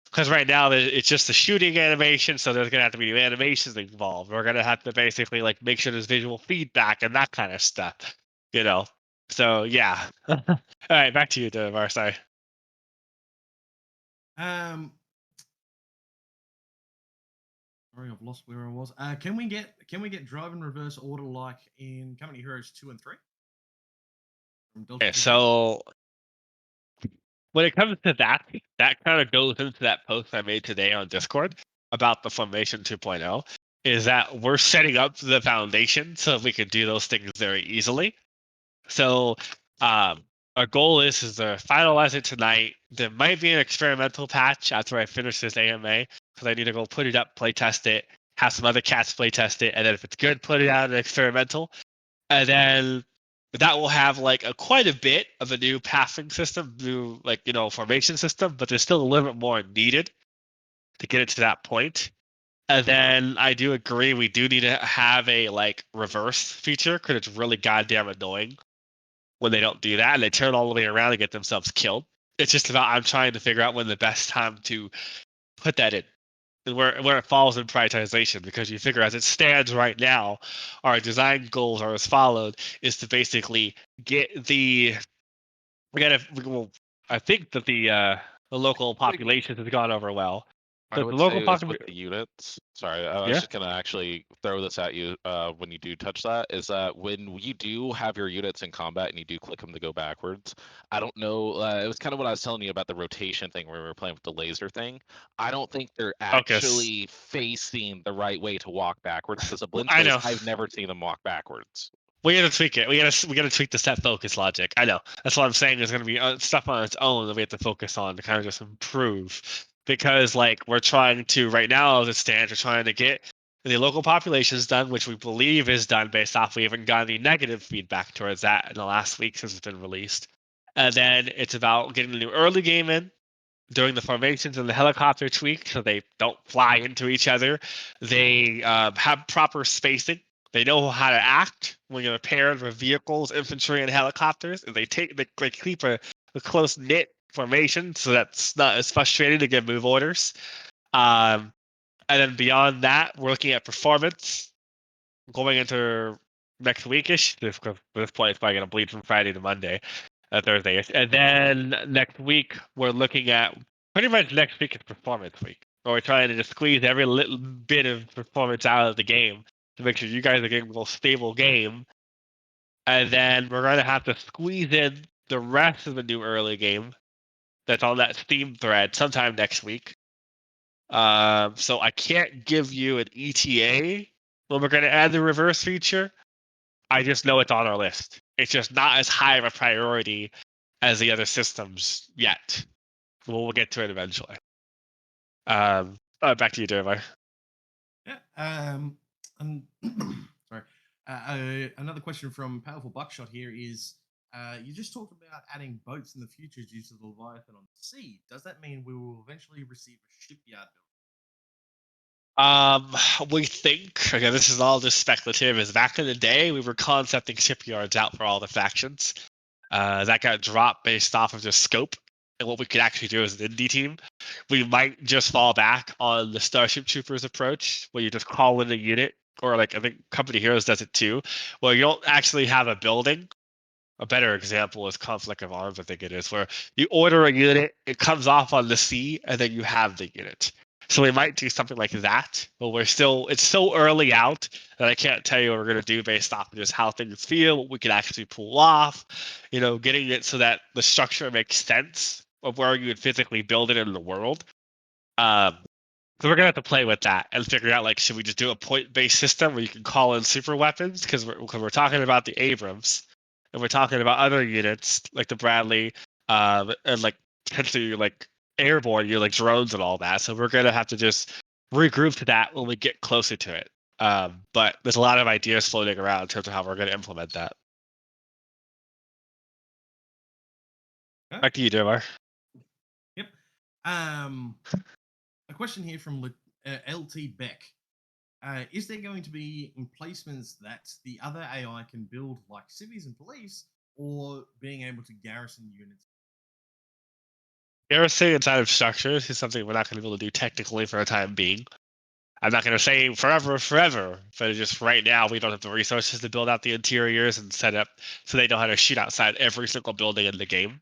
Because right now it's just the shooting animation, so there's gonna have to be new animations involved. We're gonna have to basically like make sure there's visual feedback and that kind of stuff. So yeah. All right, back to you, Devar. Sorry. Sorry, I've lost where I was. Can we get drive and reverse order like in Company Heroes 2 and 3? Okay, so when it comes to that kind of goes into that post I made today on Discord about the Formation 2.0, is that we're setting up the foundation so we can do those things very easily. So our goal is to finalize it tonight. There might be an experimental patch after I finish this AMA, because I need to go put it up, play test it, have some other cats play test it, and then if it's good, put it out in experimental. And then that will have like quite a bit of a new pathing system, new formation system, but there's still a little bit more needed to get it to that point. And then I do agree we do need to have a like reverse feature, because it's really goddamn annoying when they don't do that and they turn all the way around and get themselves killed. It's just about I'm trying to figure out when the best time to put that in. where it falls in prioritization, because you figure as it stands right now, our design goals are as followed: is to basically get the well, I think that the local population has gone over well. I But the would local say is with population, the units. Sorry, I was yeah. just gonna actually throw this at you when you do touch that. Is that when you do have your units in combat and you do click them to go backwards? I don't know. It was kind of what I was telling you about the rotation thing where we were playing with the laser thing. I don't think they're Focus. actually facing the right way to walk backwards because the I blinches, know. I've never seen them walk backwards. We gotta tweak it. We gotta tweak the set focus logic. I know. That's what I'm saying. There's gonna be stuff on its own that we have to focus on to kind of just improve, because like we're trying to right now as it stands, we're trying to get the local populations done, which we believe is done based off we haven't gotten any negative feedback towards that in the last week since it's been released. And then it's about getting the new early game in, doing the formations and the helicopter tweak so they don't fly into each other. They have proper spacing. They know how to act when you're paired with vehicles, infantry, and helicopters. And they keep a close knit formation so that's not as frustrating to give move orders. And then beyond that, we're looking at performance going into next weekish. This point is probably going to bleed from Friday to Monday. Thursday. And then next week, we're looking at pretty much next week is performance week. Where we're trying to just squeeze every little bit of performance out of the game to make sure you guys are getting a stable game. And then we're going to have to squeeze in the rest of the new early game that's on that Steam thread sometime next week. So I can't give you an ETA when we're going to add the reverse feature. I just know it's on our list. It's just not as high of a priority as the other systems yet. We'll get to it eventually. Back to you, Jeremiah. Yeah. And sorry. Another question from Powerful Buckshot here is: you just talked about adding boats in the future due to the Leviathan on the sea. Does that mean we will eventually receive a shipyard built? We think, again, this is all just speculative, is back in the day we were concepting shipyards out for all the factions. That got dropped based off of just scope and what we could actually do as an indie team. We might just fall back on the Starship Troopers approach, where you just call in a unit, or like I think Company Heroes does it too, where you don't actually have a building. A better example is Conflict of Arms, I think it is, where you order a unit, it comes off on the sea, and then you have the unit. So we might do something like that, but it's so early out that I can't tell you what we're going to do based off of just how things feel, what we can actually pull off, getting it so that the structure makes sense of where you would physically build it in the world. So we're going to have to play with that and figure out, like, should we just do a point-based system where you can call in super weapons? Because we're talking about the Abrams, and we're talking about other units like the Bradley, and like potentially like airborne, like drones and all that. So we're gonna have to just regroup to that when we get closer to it. But there's a lot of ideas floating around in terms of how we're gonna implement that. Okay. Back to you, Jeremiah. Yep. A question here from LT Beck. Is there going to be emplacements that the other AI can build, like civies and police, or being able to garrison units? Garrison inside of structures is something we're not going to be able to do technically for a time being. I'm not going to say forever, but just right now we don't have the resources to build out the interiors and set up so they know how to shoot outside every single building in the game.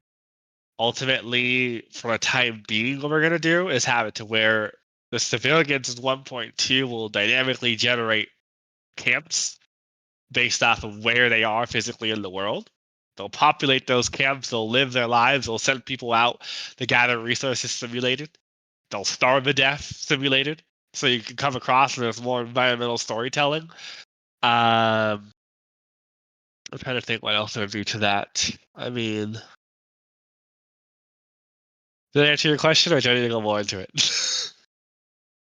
Ultimately, for a time being, what we're going to do is have it to where the civilians in 1.2 will dynamically generate camps based off of where they are physically in the world. They'll populate those camps, they'll live their lives, they'll send people out to gather resources simulated. They'll starve to death simulated. So you can come across and there's more environmental storytelling. I'm trying to think what else I would do to that. I mean, did I answer your question, or do I need to go more into it?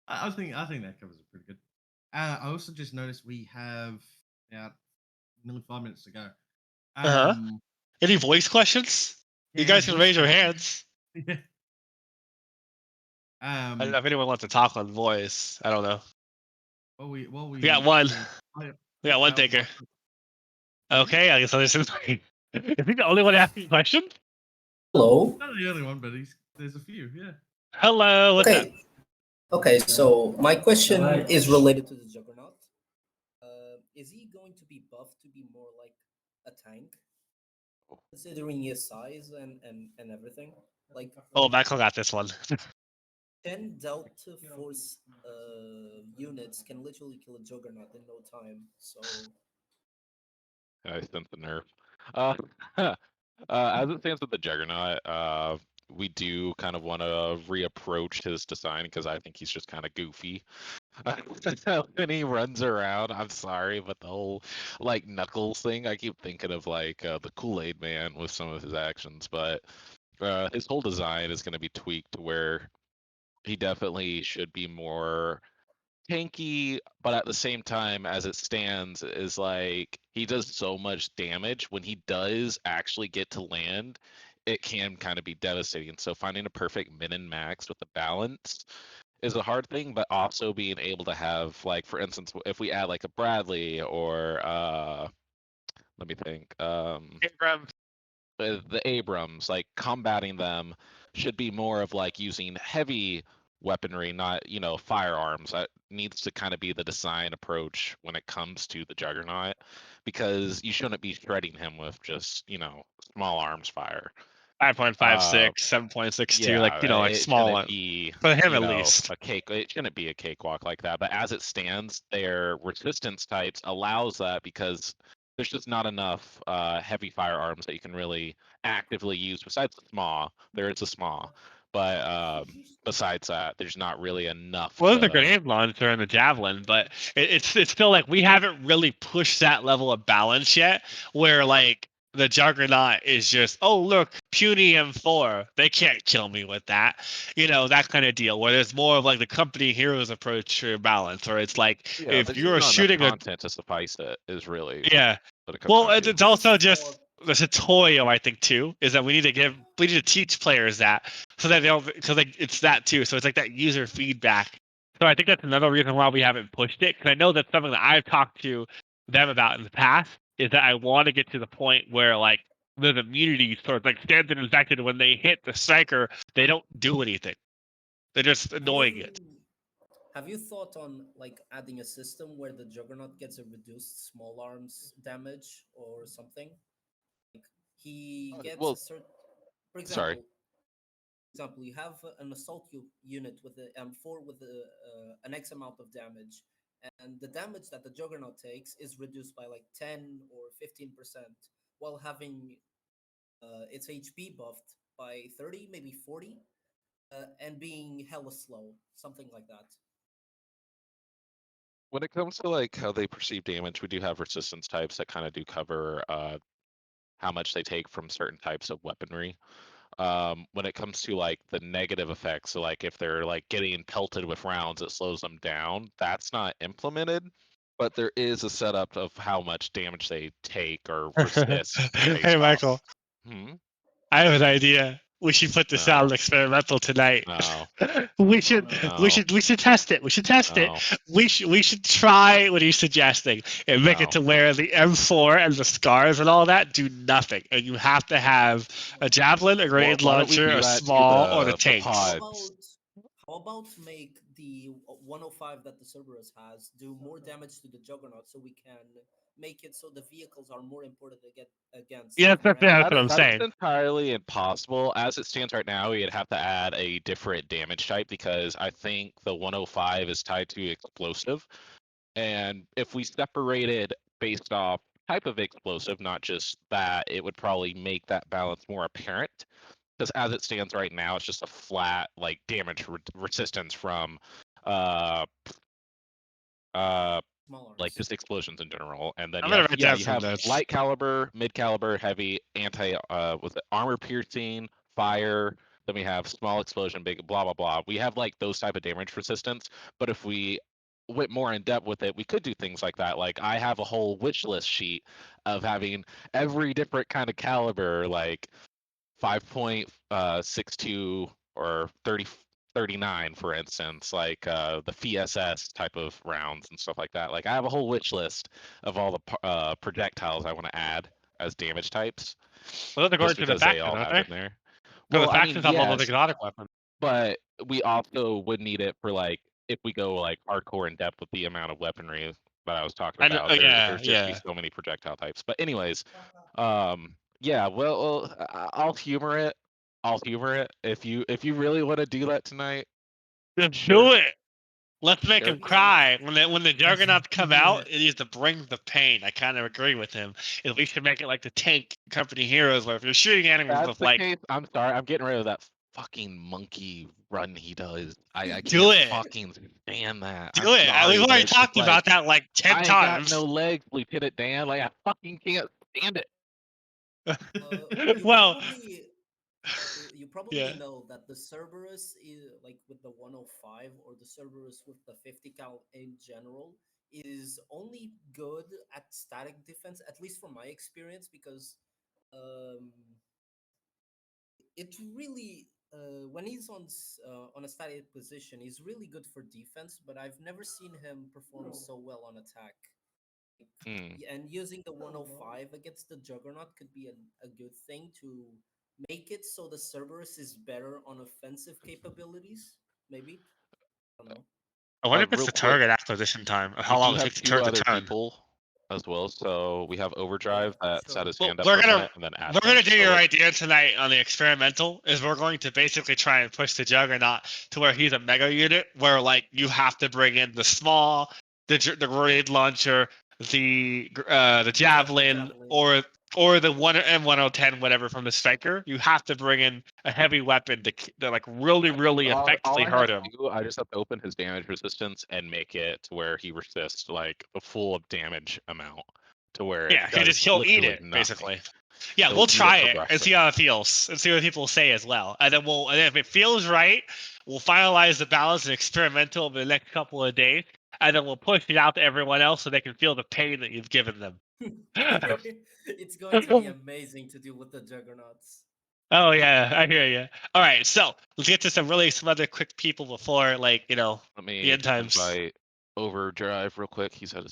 I think that covers it pretty good. I also just noticed we have about nearly 5 minutes to go. Any voice questions? Yeah, you guys can raise your hands. Yeah. I don't know if anyone wants to talk on voice. I don't know. We got one. We got one taker. Okay, I guess this is. Is he the only one asking questions? Hello. Not the only one, but there's a few. Yeah. Hello. What's Okay. Okay, so my question is related to the Juggernaut. Is he going to be buffed to be more like a tank, considering his size and everything? Like, Oh, Michael got this one. 10 Delta Force units can literally kill a Juggernaut in no time. So, I sense the nerf. Uh, as it stands with the Juggernaut, we do kind of want to reapproach his design because I think he's just kind of goofy. When he runs around, I'm sorry, but the whole like Knuckles thing, I keep thinking of like the Kool-Aid Man with some of his actions, but his whole design is going to be tweaked to where he definitely should be more tanky, but at the same time, as it stands, is like he does so much damage. When he does actually get to land, it can kind of be devastating. So finding a perfect min and max with the balance is a hard thing, but also being able to have, like, for instance, if we add like a Bradley or let me think, Abrams. the Abrams, like combating them should be more of like using heavy weaponry, not, firearms. That needs to kind of be the design approach when it comes to the Juggernaut, because you shouldn't be shredding him with just, small arms fire. 5.56, 7.62, Yeah, like it small shouldn't one. be, For him, at least. a cake. It shouldn't be a cakewalk like that. But as it stands, their resistance types allows that because there's just not enough heavy firearms that you can really actively use. Besides the SMAW, there is a SMAW, but besides that, there's not really enough. Well, there's the grenade launcher and the javelin, but it's still like we haven't really pushed that level of balance yet, where like the Juggernaut is just, oh look, puny M4, they can't kill me with that, that kind of deal. Where there's more of like the company heroes approach to balance, or it's like Yeah, if there's you're just not enough shooting a content to suffice it. Is really yeah. what it comes Well, down to. it's also just the tutorial, I think, too, is that we need to teach players that so that they'll, because like it's that too. So it's like that user feedback. So I think that's another reason why we haven't pushed it, because I know that's something that I've talked to them about in the past, is that I want to get to the point where like there's immunity sort of like standard infected, when they hit the striker, they don't do anything. They're just annoying it. have you thought on like adding a system where the Juggernaut gets a reduced small arms damage or something? Like he gets well, a certain, for sorry. example, you have an assault unit with the M4 with an X amount of damage, and the damage that the Juggernaut takes is reduced by like 10 or 15%, while having its HP buffed by 30, maybe 40, and being hella slow, something like that. When it comes to like how they perceive damage, we do have resistance types that kind of do cover how much they take from certain types of weaponry. When it comes to like the negative effects, so like if they're like getting pelted with rounds, it slows them down. That's not implemented, but there is a setup of how much damage they take or resist. Hey, Michael. Hmm? I have an idea. We should put this out No. on experimental tonight. No. we should test it. We should test it. We should try what he's suggesting and make it to where the M4 and the scars and all that do nothing, and you have to have a javelin, a grenade launcher, a small, or the tanks. How about make the 105 that the Cerberus has do more damage to the Juggernaut, so we can make it so the vehicles are more important to get against? Yeah, that's what I'm saying. That's entirely impossible. As it stands right now, we'd have to add a different damage type, because I think the 105 is tied to explosive. And if we separated based off type of explosive, not just that, it would probably make that balance more apparent. Because as it stands right now, it's just a flat like damage resistance from like just explosions in general. And then you have light caliber, mid caliber, heavy, anti with armor piercing, fire. Then we have small explosion, big blah blah blah. We have like those type of damage resistance. But if we went more in depth with it, we could do things like that. Like I have a whole wish list sheet of having every different kind of caliber, like 5.62 or 39, for instance, like the FSS type of rounds and stuff like that. Like I have a whole wish list of all the projectiles I want to add as damage types. Well, they're going to the faction, they all aren't have they? in there. Well, Well, the factions have all those exotic weapons. but we also would need it for like if we go like hardcore in depth with the amount of weaponry that I was talking I know, about. yeah, There's just be yeah. so many projectile types. But anyways, yeah. Well, I'll humor it. I'll humor it if you really want to do that tonight. Just Sure. do it. Let's make Sure. him cry. When the Juggernauts come do out, it. it needs to bring the pain. I kind of agree with him. If we should make it like the Tank Company Heroes, where if you're shooting enemies That's with the like, case. I'm sorry. I'm getting rid of that fucking monkey run he does. I do can't it, fucking stand that. I'm do it. sorry, We've but already it's just talked like about that like 10 I ain't got no times. legs, Lieutenant Dan. Like I fucking can't stand it. You Well, probably you probably yeah. know that the Cerberus is like with the 105 or the Cerberus with the 50 cal in general is only good at static defense, at least from my experience, because um, it really when he's on a static position, he's really good for defense. But I've never seen him perform so well on attack. Hmm. And using the 105 against the Juggernaut could be a good thing to make it so the Cerberus is better on offensive capabilities. Maybe I don't know. I wonder if it's Real the quick, target acquisition time, or we how do long it have takes the two turret to other turn. people as well. So we have Overdrive that Sure. set his Well, hand up we're for a gonna minute, and then we're gonna Advent. do So your let's idea tonight on the experimental. Is we're going to basically try and push the Juggernaut to where he's a mega unit, where like you have to bring in the small, the grenade launcher, the javelin, Javelin. or the one M1010 whatever from the striker. You have to bring in a heavy weapon to like really all effectively I have hurt to him. do, I just have to open his damage resistance and make it to where he resists like the full of damage amount, to where it Yeah, does he'll eat literally it nothing. basically. Yeah, He'll we'll eat it try for it and see breakfast. how it feels, and see what people say as well. And then if it feels right, we'll finalize the balance and experimental over the next couple of days, and then we'll push it out to everyone else so they can feel the pain that you've given them. It's going to be amazing to deal with the Juggernauts. Oh yeah, I hear you. All right, so let's get to some other quick people before Let the me end times. invite Overdrive real quick. He said,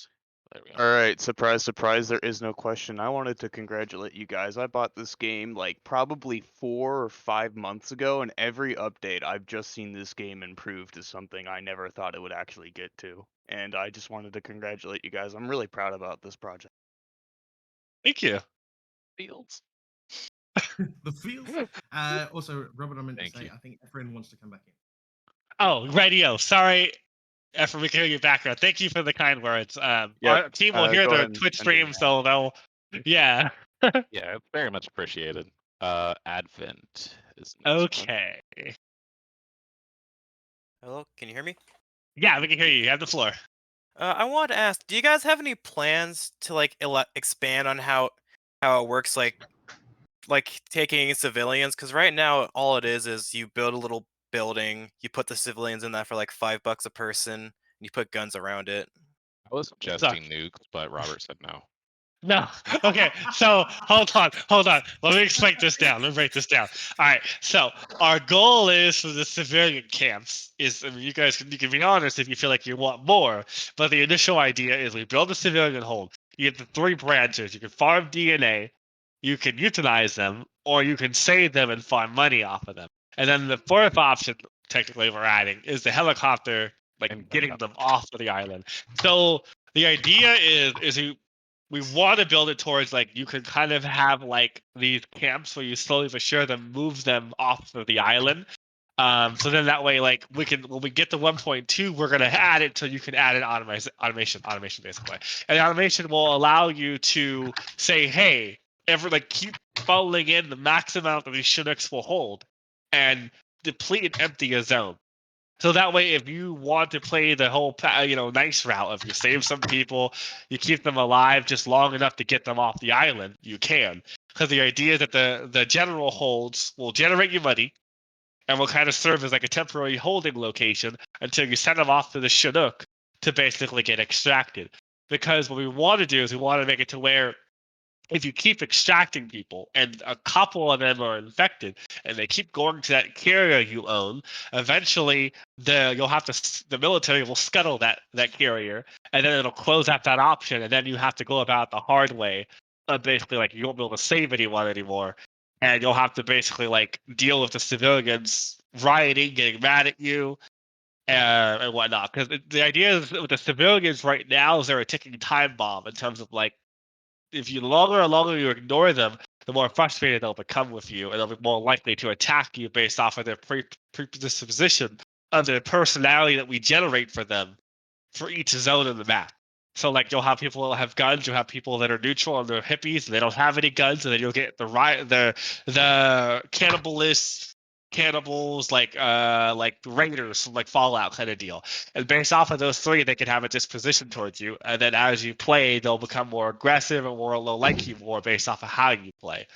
"There we go." All right, surprise, surprise, there is no question. I wanted to congratulate you guys. I bought this game like probably 4 or 5 months ago, and every update I've just seen this game improve to something I never thought it would actually get to. And I just wanted to congratulate you guys. I'm really proud about this project. Thank you. Fields. The field. Also, Robert, I meant to Thank say, you. I think Efren wants to come back in. Oh, radio. Sorry, Efren, we can hear your background. Thank you for the kind words. Yep, Our team will hear go the ahead Twitch and do stream, so they'll. Yeah. Yeah, it's very much appreciated. Advent is the next one. Okay. Hello, can you hear me? Yeah, we can hear you. You have the floor. I wanted to ask, do you guys have any plans to like expand on how it works, like taking civilians? Because right now all it is you build a little building, you put the civilians in that for like $5 a person, and you put guns around it. I was Sucks. suggesting nukes, but Robert said no. No. Okay. So hold on. Let me break this down. All right. So our goal is for the civilian camps is, I mean, you can be honest if you feel like you want more, but the initial idea is we build a civilian hold. You get the three branches. You can farm DNA, you can euthanize them, or you can save them and farm money off of them. And then the fourth option, technically, we're adding is the helicopter, like And getting them off of the island. So the idea is we want to build it towards like you could kind of have like these camps where you slowly but sure then move them off of the island. So then that way, like we can, when we get to 1.2, we're gonna add it so you can add an automation basically, and the automation will allow you to say, hey, keep funneling in the max amount that these Chinooks will hold, and deplete and empty a zone. So that way, if you want to play the whole, nice route, if you save some people, you keep them alive just long enough to get them off the island, you can. Because the idea is that the general holds will generate you money, and will kind of serve as like a temporary holding location until you send them off to the Chinook to basically get extracted. Because what we want to do is we want to make it to where if you keep extracting people and a couple of them are infected and they keep going to that carrier you own, eventually the military will scuttle that carrier, and then it'll close out that option, and then you have to go about the hard way. Basically, like you won't be able to save anyone anymore, and you'll have to basically like deal with the civilians rioting, getting mad at you, and whatnot. Because the idea is with the civilians right now is they're a ticking time bomb in terms of like, if you longer and longer you ignore them, the more frustrated they'll become with you, and they'll be more likely to attack you based off of their predisposition of the personality that we generate for them for each zone in the map. So like you'll have people that have guns, you'll have people that are neutral and they're hippies and they don't have any guns, and then you'll get the cannibals like raiders from like Fallout kind of deal. And based off of those three, they can have a disposition towards you, and then as you play, they'll become more aggressive and more they'll like you more based off of how you play.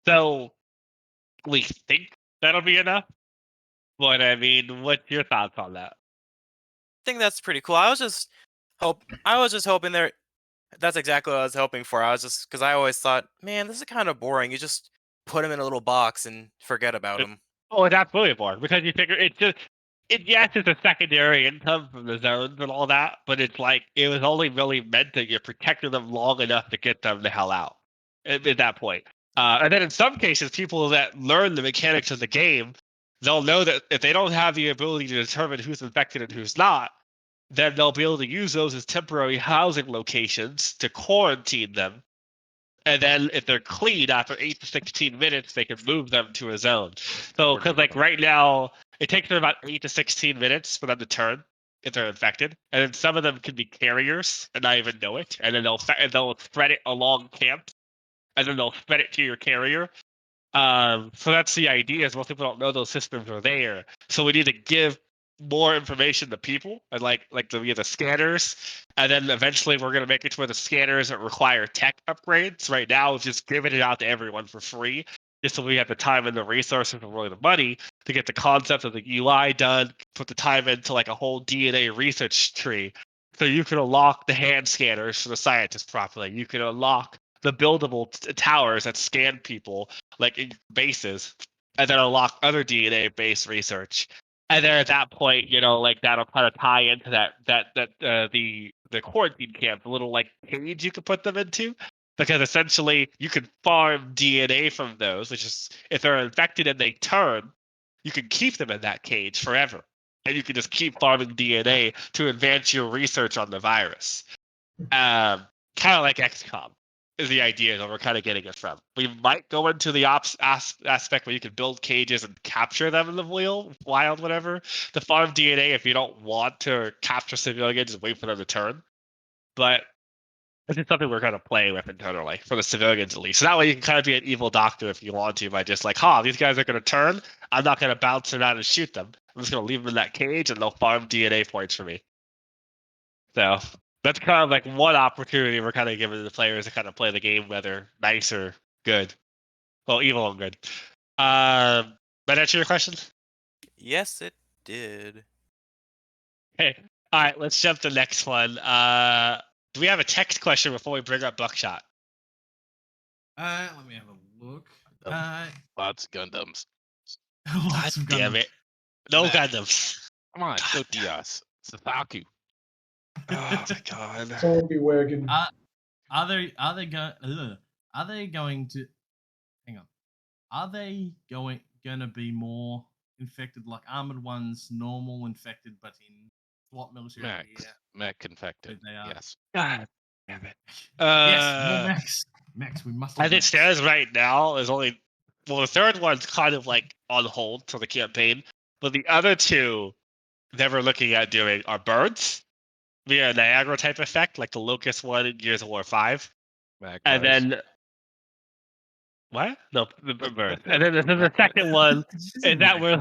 So we think that'll be enough. But I mean, what's your thoughts on that? I think that's pretty cool. I was just hoping there. That's exactly what I was hoping for. I was just because I always thought, man, this is kind of boring. You just put them in a little box and forget about them. Oh, it's absolutely boring because you figure yes, it's a secondary income from the zones and all that, but it's like it was only really meant that you protected them long enough to get them the hell out at that point. And then in some cases, people that learn the mechanics of the game, they'll know that if they don't have the ability to determine who's infected and who's not, then they'll be able to use those as temporary housing locations to quarantine them. And then if they're clean after 8 to 16 minutes, they can move them to a zone. So, because like right now, it takes them about 8 to 16 minutes for them to turn if they're infected. And then some of them can be carriers and not even know it. And then they'll spread it along camps. And then they'll spread it to your carrier. So that's the idea, is most people don't know those systems are there. So we need to give more information to people, and like the scanners, and then eventually we're gonna make it to where the scanners that require tech upgrades. Right now, we've just given it out to everyone for free, just so we have the time and the resources and really the money to get the concept of the UI done, put the time into like a whole DNA research tree, so you can unlock the hand scanners for the scientists properly. You can unlock the buildable towers that scan people like in bases, and then unlock other DNA-based research. And then at that point, like that'll kind of tie into the quarantine camp, the little like cage you could put them into, because essentially you can farm DNA from those, which is if they're infected and they turn, you can keep them in that cage forever, and you can just keep farming DNA to advance your research on the virus. Kind of like XCOM is the idea that we're kind of getting it from. We might go into the aspect where you can build cages and capture them in the wild, whatever, to farm DNA if you don't want to capture civilians and wait for them to turn. But this is something we're going to play with internally, for the civilians at least. So that way you can kind of be an evil doctor if you want to, by just like, these guys are going to turn. I'm not going to bounce them out and shoot them. I'm just going to leave them in that cage and they'll farm DNA points for me. So that's kind of like one opportunity we're kind of giving the players to kind of play the game, whether nice or good. Well, evil and good. Did that answer your question? Yes, it did. Okay. All right, let's jump to the next one. Do we have a text question before we bring up Buckshot? Let me have a look. Lots of Gundams. God damn it. No Gundams. Come on, go Diaz. Safaku. Oh my god. Zombie wagon. Are they going to hang on? Are they going to be more infected like armored ones, normal infected, but in SWAT military? Mech infected. They are. Yes. God damn it. Yes, Max. We must. As it stands right now, there's only the third one's kind of like on hold for the campaign, but the other two that we're looking at doing are birds via Niagara type effect, like the Locust one in Gears of War 5. Magpies. And then what? No, the birds. And then the second one is that we're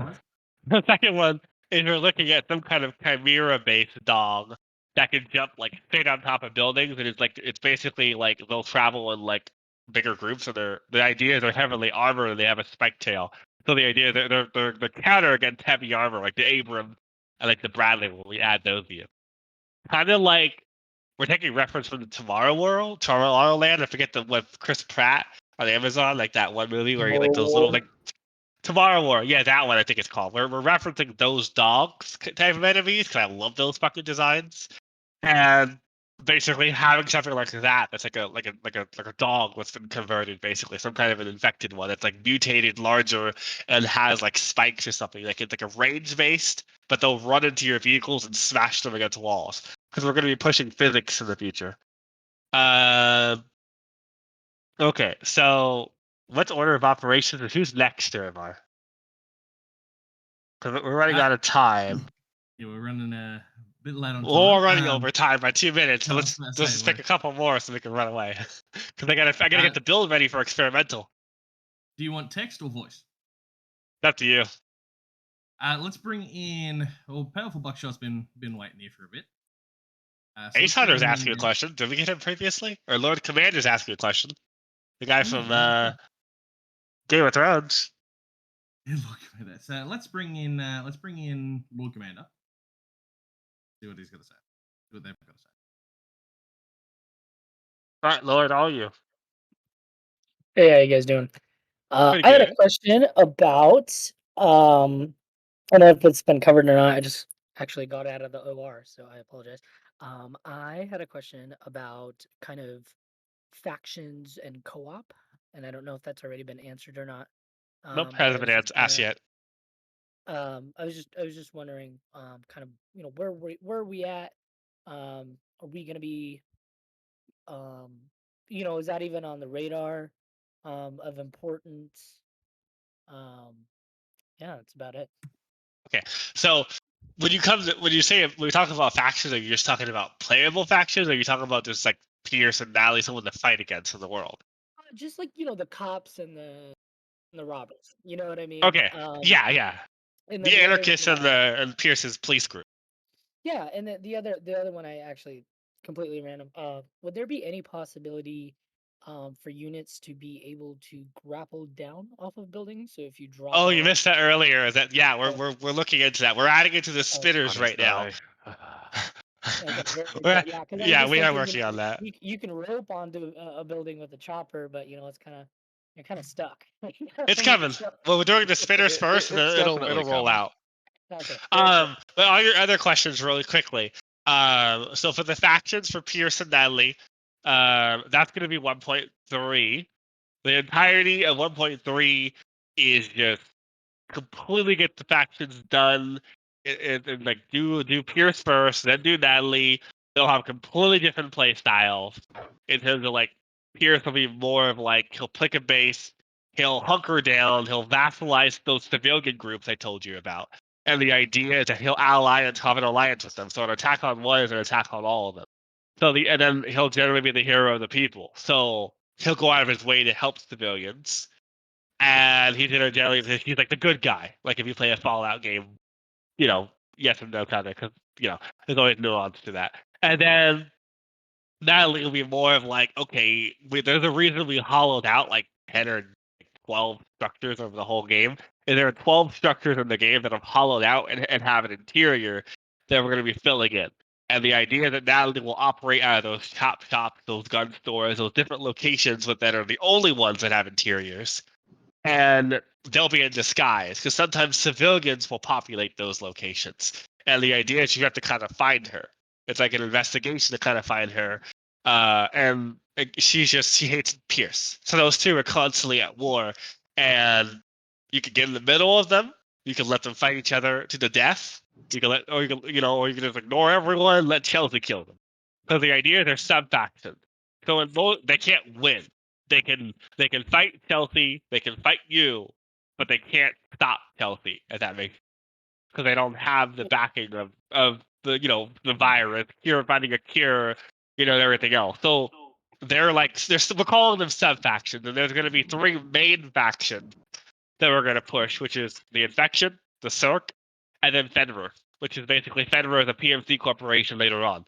looking at some kind of chimera-based dog that can jump like straight on top of buildings, and it's basically like they'll travel in like bigger groups. So the idea is they're heavily armored and they have a spike tail. So the idea is they're counter against heavy armor, like the Abrams and like the Bradley when we add those views. Kind of like we're taking reference from the Tomorrow Land. I forget with Chris Pratt on Amazon, like that one movie where you like those little like Tomorrow War. Yeah, that one I think it's called. We're referencing those dogs type of enemies because I love those fucking designs. And basically having something like that that's like a dog that's been converted, basically some kind of an infected one that's like mutated larger and has like spikes or something. Like it's like a range based, but they'll run into your vehicles and smash them against walls because we're going to be pushing physics in the future. Okay, so what's order of operations and who's next, Jeremiah? Because we're running out of time. Yeah, we're running a bit late on time. We're running over time by 2 minutes. So I let's was about to say, just pick a couple more so we can run away. Because I gotta get the build ready for experimental. Do you want text or voice? It's up to you. Let's bring in. Well, Powerful Buckshot's been waiting here for a bit. So Ace Hunter's asking a question. Did we get him previously? Or Lord Commander's asking a question. The guy from Game of Thrones. Yeah, Lord Commander. So let's bring in Lord Commander. See what he's gonna say. See what they've got to say. Right, Lord, all you. Hey, how you guys doing? I Pretty had a good. question about I don't know if it's been covered or not. I just actually got out of the OR, so I apologize. I had a question about kind of factions and co-op, and I don't know if that's already been answered or not. Nope, but I hasn't been was just asked kinda- yet. I was just wondering, kind of, where are we at? Are we gonna be, is that even on the radar, of importance? Yeah, that's about it. Okay, so when you talk about factions, are you just talking about playable factions, or are you talking about just like Pierce and Nally, someone to fight against in the world? Just like the cops and the robbers. You know what I mean? Okay, yeah. And then The the other anarchists one, and Pierce's police group. yeah, and then the other one I actually completely random. Would there be any possibility, for units to be able to grapple down off of buildings? So if you drop. Oh, you off- missed that earlier. Oh, We're looking into that. We're adding it to the spinners right now. okay, very We're- cool. Yeah, because yeah, we are working on that. You can rope onto a building with a chopper, but it's you're kind of stuck. It's coming. Well, we're doing the spinners first, and It's then it'll definitely roll coming. out. Okay. Very cool. But all your other questions really quickly. So for the factions for Pierce and Natalie, that's going to be 1.3. The entirety of 1.3 is just completely get the factions done and like do Pierce first, then do Natalie. They'll have completely different play styles in terms of like Pierce will be more of like he'll pick a base, he'll hunker down, he'll vassalize those civilian groups I told you about. And the idea is that he'll ally and have an alliance with them. So an attack on one is an attack on all of them. And then he'll generally be the hero of the people. So he'll go out of his way to help civilians. And he's like the good guy. Like if you play a Fallout game, yes and no kind of, because there's always nuance to that. And then Natalie will be more of like, okay, there's a reason we hollowed out like 10 or 12 structures over the whole game. And there are 12 structures in the game that have hollowed out and have an interior that we're going to be filling in. And the idea that Natalie will operate out of those chop shops, those gun stores, those different locations that are the only ones that have interiors. And they'll be in disguise because sometimes civilians will populate those locations. And the idea is you have to kind of find her. It's like an investigation to kind of find her. And she hates Pierce. So those two are constantly at war. And you could get in the middle of them. You can let them fight each other to the death. You can or you can just ignore everyone and let Chelsea kill them. So the idea is they're sub-factions. So in both, they can't win. They can fight Chelsea, they can fight you, but they can't stop Chelsea, if that makes sense. Because they don't have the backing of the the virus, finding a cure, and everything else. So we're calling them sub factions, and there's gonna be 3 main factions that we're gonna push, which is the Infection, the CERC, and then Fenrir, which is basically Fenrir is a PMC corporation later on.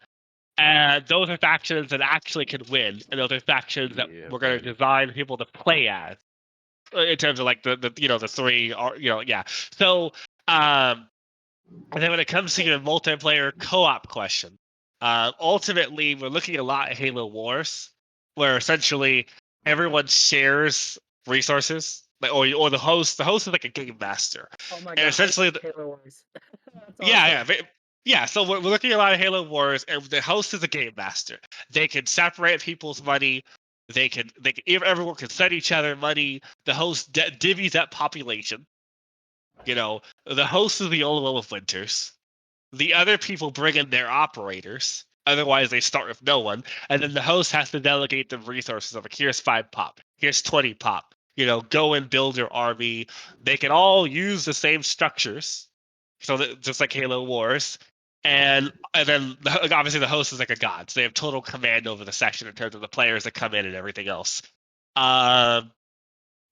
And those are factions that actually can win, and those are factions that we're going to design people to play as, in terms of like the 3 are yeah. So and then when it comes to your multiplayer co-op question, ultimately we're looking a lot at Halo Wars, where essentially everyone shares resources, or the host. The host is like a game master. Oh my And god! essentially, Halo Wars. That's yeah, awesome. Yeah, so we're looking at a lot of Halo Wars, and the host is a game master. They can separate people's money. Everyone can send each other money. The host divvies up population. The host is the only one with winters. The other people bring in their operators. Otherwise, they start with no one. And then the host has to delegate the resources of, like, here's 5 pop. Here's 20 pop. Go and build your army. They can all use the same structures. So just like Halo Wars. And then obviously the host is like a god. So they have total command over the section in terms of the players that come in and everything else. I'm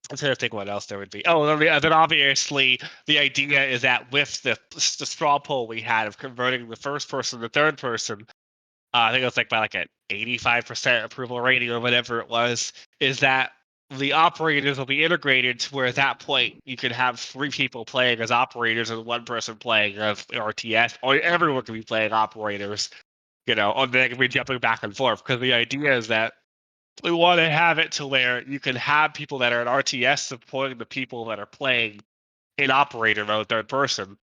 trying to think what else there would be. Oh, then obviously the idea is that with the straw poll we had of converting the first person to third person, I think it was like by like an 85% approval rating or whatever it was, is that the operators will be integrated to where at that point you could have 3 people playing as operators and 1 person playing as RTS, or everyone can be playing operators, or they can be jumping back and forth, because the idea is that we want to have it to where you can have people that are in RTS supporting the people that are playing in operator mode, third person,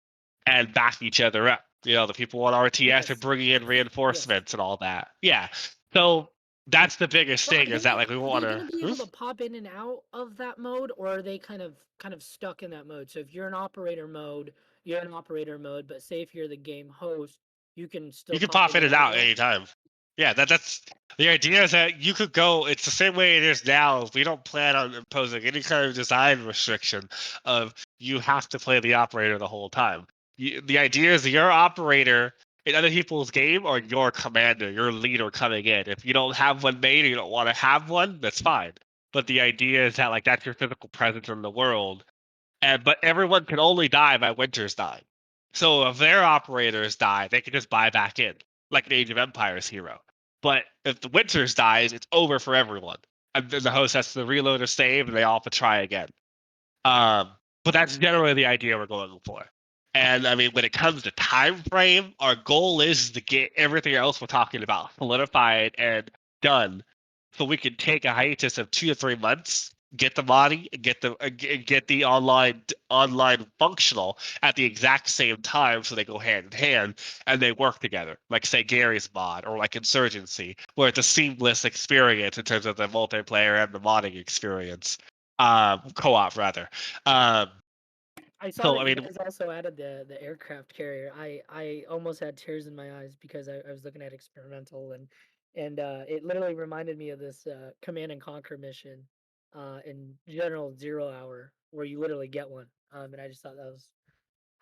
and back each other up. The people on RTS are bringing in reinforcements and all that. Yeah. So that's the biggest thing, is that like we want to. Are they going to be able to pop in and out of that mode, or are they kind of stuck in that mode? So if you're in operator mode, you're in operator mode, but say if you're the game host, you can still pop in and out anytime. Yeah, that's the idea, is that you could go. It's the same way it is now. We don't plan on imposing any kind of design restriction of you have to play the operator the whole time. The idea is your operator in other people's game, or your commander, your leader coming in. If you don't have one made or you don't want to have one, that's fine. But the idea is that, like, that's your physical presence in the world. But everyone can only die by Winter's dying. So if their operators die, they can just buy back in, like an Age of Empires hero. But if the Winters dies, it's over for everyone. And then the host has to reload or save, and they all have to try again. But that's generally the idea we're going for. And I mean, when it comes to time frame, our goal is to get everything else we're talking about solidified and done, so we can take a hiatus of 2 to 3 months, get the body, get the online functional at the exact same time, so they go hand in hand and they work together. Like, say, Gary's mod, or like Insurgency, where it's a seamless experience in terms of the multiplayer and the modding experience, co-op rather. I saw that you guys also added the aircraft carrier. I almost had tears in my eyes because I was looking at experimental, and it literally reminded me of this Command and Conquer mission in General 0 Hour, where you literally get one. And I just thought that was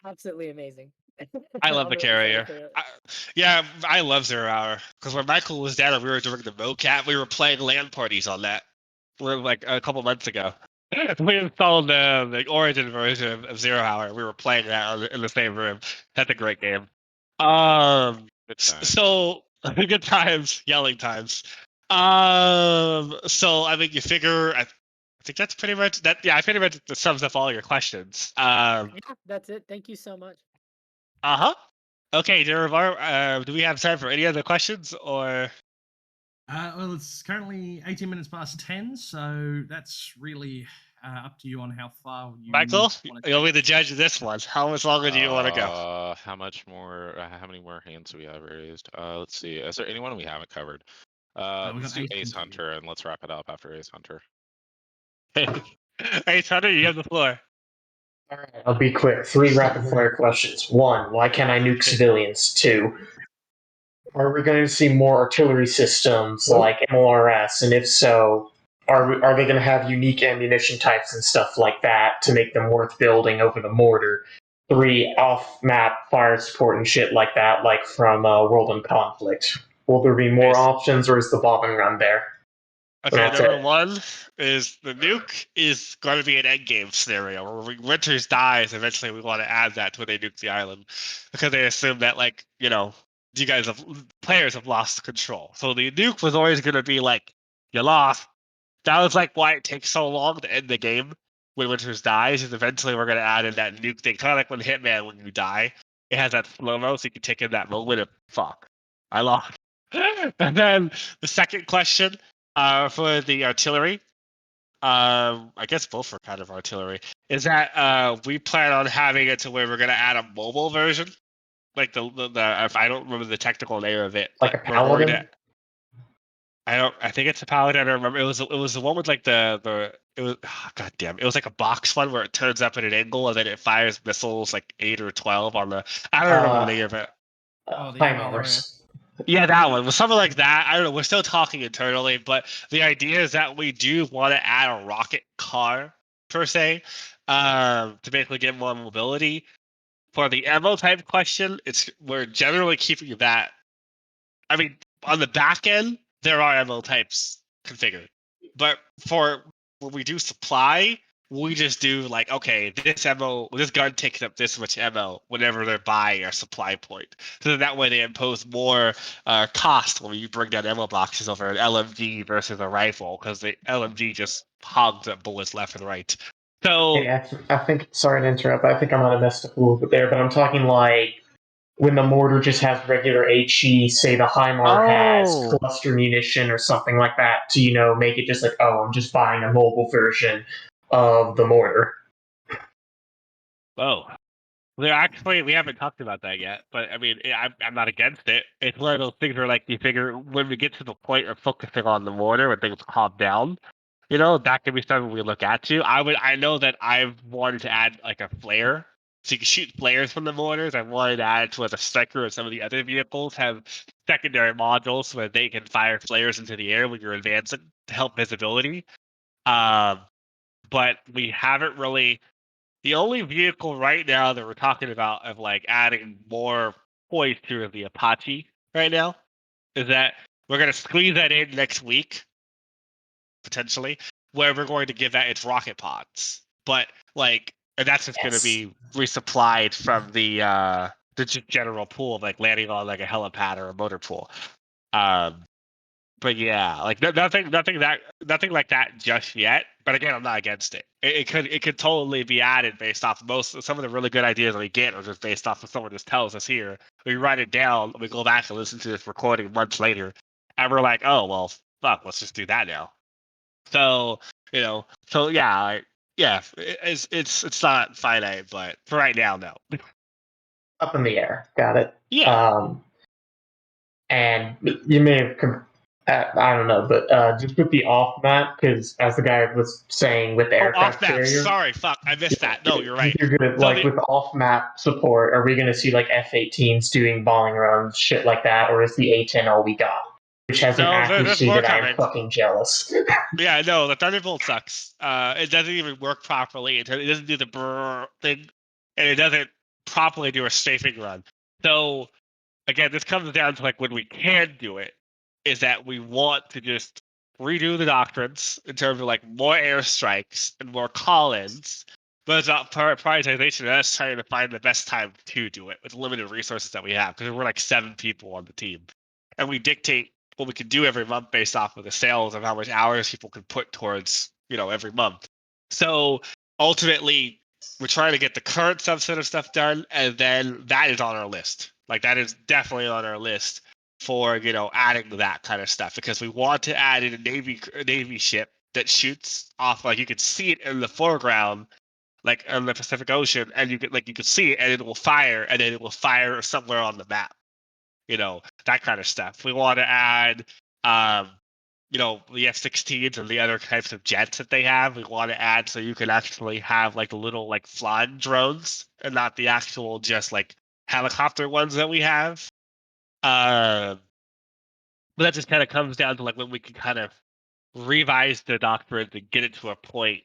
absolutely amazing. I love the carrier. I love 0 Hour, because when Michael was down and we were doing the mocap, we were playing LAN parties on that. Like a couple months ago. We installed the Origin version of 0 Hour. We were playing that in the same room. That's a great game. So good times, yelling times. So I mean, you figure. I think that's pretty much that. Yeah, I pretty much sums up all your questions. Yeah, that's it. Thank you so much. Okay, Derivar, do we have time for any other questions, or? Well, it's currently 18 minutes past 10, so that's really up to you on how far you. Michael, you'll be the judge of this one. How much longer do you want to go? How many more hands do we have raised? Let's see. Is there anyone we haven't covered? Let's do Ace Hunter, and let's wrap it up after Ace Hunter. Ace Hunter, you have the floor. All right, I'll be quick. 3 rapid-fire questions. 1, why can't I nuke civilians? 2, are we going to see more artillery systems like MLRS? And if so, are they going to have unique ammunition types and stuff like that to make them worth building over the mortar? 3, off-map fire support and shit like that, like from World in Conflict. Will there be more options, or is the bomb and run there? Okay, number 1 is the nuke is going to be an endgame scenario where Winters dies. Eventually, we want to add that to when they nuke the island, because they assume that, like, players have lost control. So the nuke was always going to be like, you lost. That was like why it takes so long to end the game when Winters dies, is eventually we're going to add in that nuke thing. Kind of like when Hitman, when you die, it has that slow-mo, so you can take in that moment of, fuck, I lost. And then the second question for the artillery, I guess both are kind of artillery, is that we plan on having it to where we're going to add a mobile version like the if I don't remember the technical name of it, Like but a paladin? I think it's a paladin. I don't remember. It was the one with like the it was god damn. It was like a box one where it turns up at an angle and then it fires missiles like 8 or 12 on the. I don't remember the name of it. The Time MLRS. hours. Yeah, that one was something like that. I don't know. We're still talking internally, but the idea is that we do want to add a rocket car per se, to basically get more mobility. For the ammo type question, we're generally keeping that. I mean, on the back end, there are ammo types configured, but for when we do supply, we just do like, okay, this gun takes up this much ammo whenever they're buying a supply point. So that way they impose more cost when you bring down ammo boxes over an LMG versus a rifle, because the LMG just hogs up bullets left and right. So Hey, I think, sorry to interrupt, but I think I might have messed up a little bit there, but I'm talking like when the mortar just has regular HE, say the HIMAR has Oh. cluster munition or something like that to, make it just like, oh, I'm just buying a mobile version of the mortar. Oh. We haven't talked about that yet, but I mean, I'm not against it. It's one of those things where, like, you figure when we get to the point of focusing on the mortar, when things calm down, that could be something we look at too. I know that I've wanted to add like a flare, so you can shoot flares from the mortars. I wanted to add it to where the Striker or some of the other vehicles have secondary modules where they can fire flares into the air when you're advancing to help visibility. But we haven't really. The only vehicle right now that we're talking about of like adding more poise to is the Apache right now. Is that we're going to squeeze that in next week, potentially, where we're going to give that its rocket pods. But and that's just going to be resupplied from the just general pool of like landing on like a helipad or a motor pool. But yeah, like nothing like that just yet. But again, I'm not against it. It could totally be added based off some of the really good ideas that we get are just based off of someone just tells us here. We write it down, we go back and listen to this recording months later, and we're like, oh well, fuck, let's just do that now. So yeah, it's not finite, but for right now, no. Up in the air. Got it. Yeah. And you may have, I don't know, but just with the off map, because as the guy was saying with the aircraft Off map. carrier. Sorry, fuck, I missed that. No, you're right. You're good. So Like with off map support, are we going to see like F-18s doing bombing runs, shit like that, or is the A-10 all we got? Which has an there's accuracy more that I am coming. fucking jealous. Yeah, no, the Thunderbolt sucks. It doesn't even work properly. It doesn't do the brrr thing, and it doesn't properly do a strafing run. So, again, this comes down to like when we can do it, is that we want to just redo the doctrines in terms of like more airstrikes and more call-ins, but it's not prioritization. That's trying to find the best time to do it with limited resources that we have, because we're like 7 people on the team, and we dictate what we can do every month based off of the sales of how much hours people can put towards every month. So ultimately, we're trying to get the current subset of stuff done, and then that is on our list. Like that is definitely on our list for adding that kind of stuff, because we want to add in a navy ship that shoots off, like you can see it in the foreground, like in the Pacific Ocean, and you could see it, and it will fire, and then it will fire somewhere on the map. That kind of stuff. We want to add, the F-16s and the other types of jets that they have. We want to add so you can actually have like little like flying drones and not the actual just like helicopter ones that we have. But that just kind of comes down to like when we can kind of revise the doctrine to get it to a point,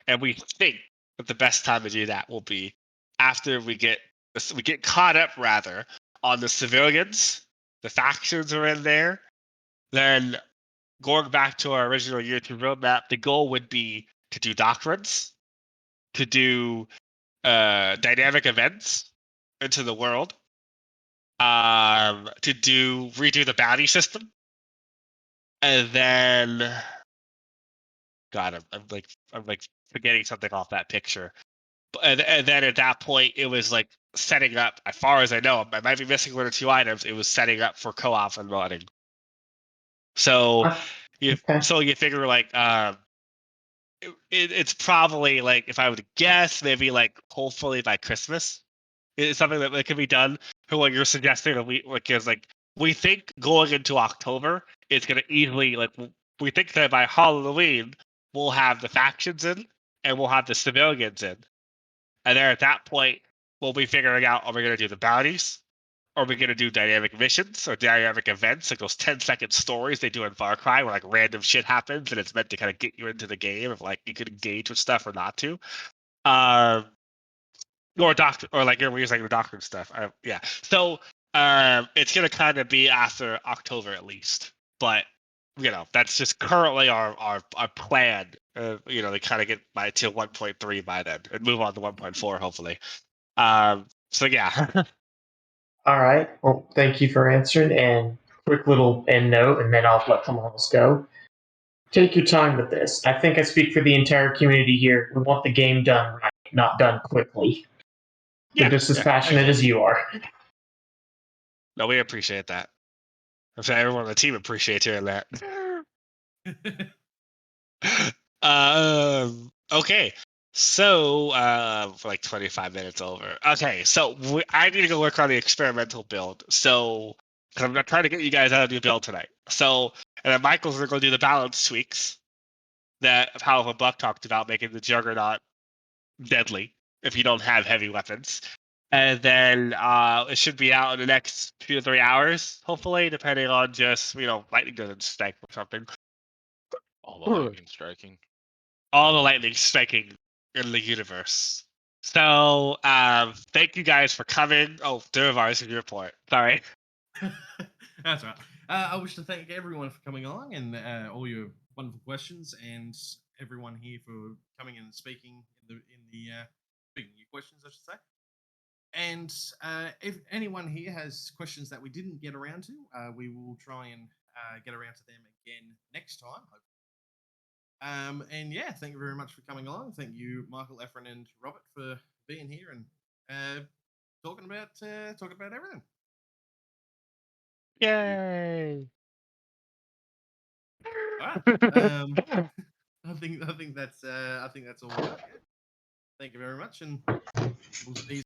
and we think that the best time to do that will be after we get caught up rather on the civilians. The factions are in there. Then going back to our original year 2 roadmap, the goal would be to do doctrines, to do dynamic events into the world, to redo the bounty system, and then God, I'm like forgetting something off that picture. And then at that point, it was like setting up. As far as I know, I might be missing 1 or 2 items. It was setting up for co-op and running. So you figure like it's probably like, if I would guess, maybe like hopefully by Christmas It's something that can be done for what you're suggesting. We think going into October is going to easily we think that by Halloween we'll have the factions in and we'll have the civilians in, and then at that point we'll be figuring out, are we going to do the bounties? Are we going to do dynamic missions or dynamic events, like those 10-second stories they do in Far Cry where random shit happens and it's meant to kind of get you into the game if you could engage with stuff or not to? Or doctor, or you're using the doctor and stuff. Yeah. So it's going to kind of be after October at least. But that's just currently our plan. To kind of get to 1.3 by then and move on to 1.4 hopefully. So yeah. All right. Well, thank you for answering. And quick little end note, and then I'll let someone else go. Take your time with this. I think I speak for the entire community here. We want the game done right, not done quickly. We're just as passionate as you are. No, we appreciate that. I'm sure everyone on the team appreciates hearing that. Okay. So, for 25 minutes over. Okay, so I need to go work on the experimental build. So, because I'm not trying to get you guys out of the build tonight. So, and then Michael's going to go do the balance tweaks that Powerful Buck talked about, making the Juggernaut deadly if you don't have heavy weapons. And then it should be out in the next 2 to 3 hours, hopefully, depending on just, lightning doesn't strike or something. All the lightning striking. All the lightning striking in the universe. So, thank you guys for coming. Oh, Durvar's in your report. Sorry. That's right. I wish to thank everyone for coming along and all your wonderful questions, and everyone here for coming and speaking speaking your questions, I should say. And if anyone here has questions that we didn't get around to, we will try and get around to them again next time. And yeah, thank you very much for coming along. Thank you, Michael, Efren, and Robert, for being here and talking about everything. Yay! All right. I think that's all we got. Yeah. Thank you very much, and we'll see you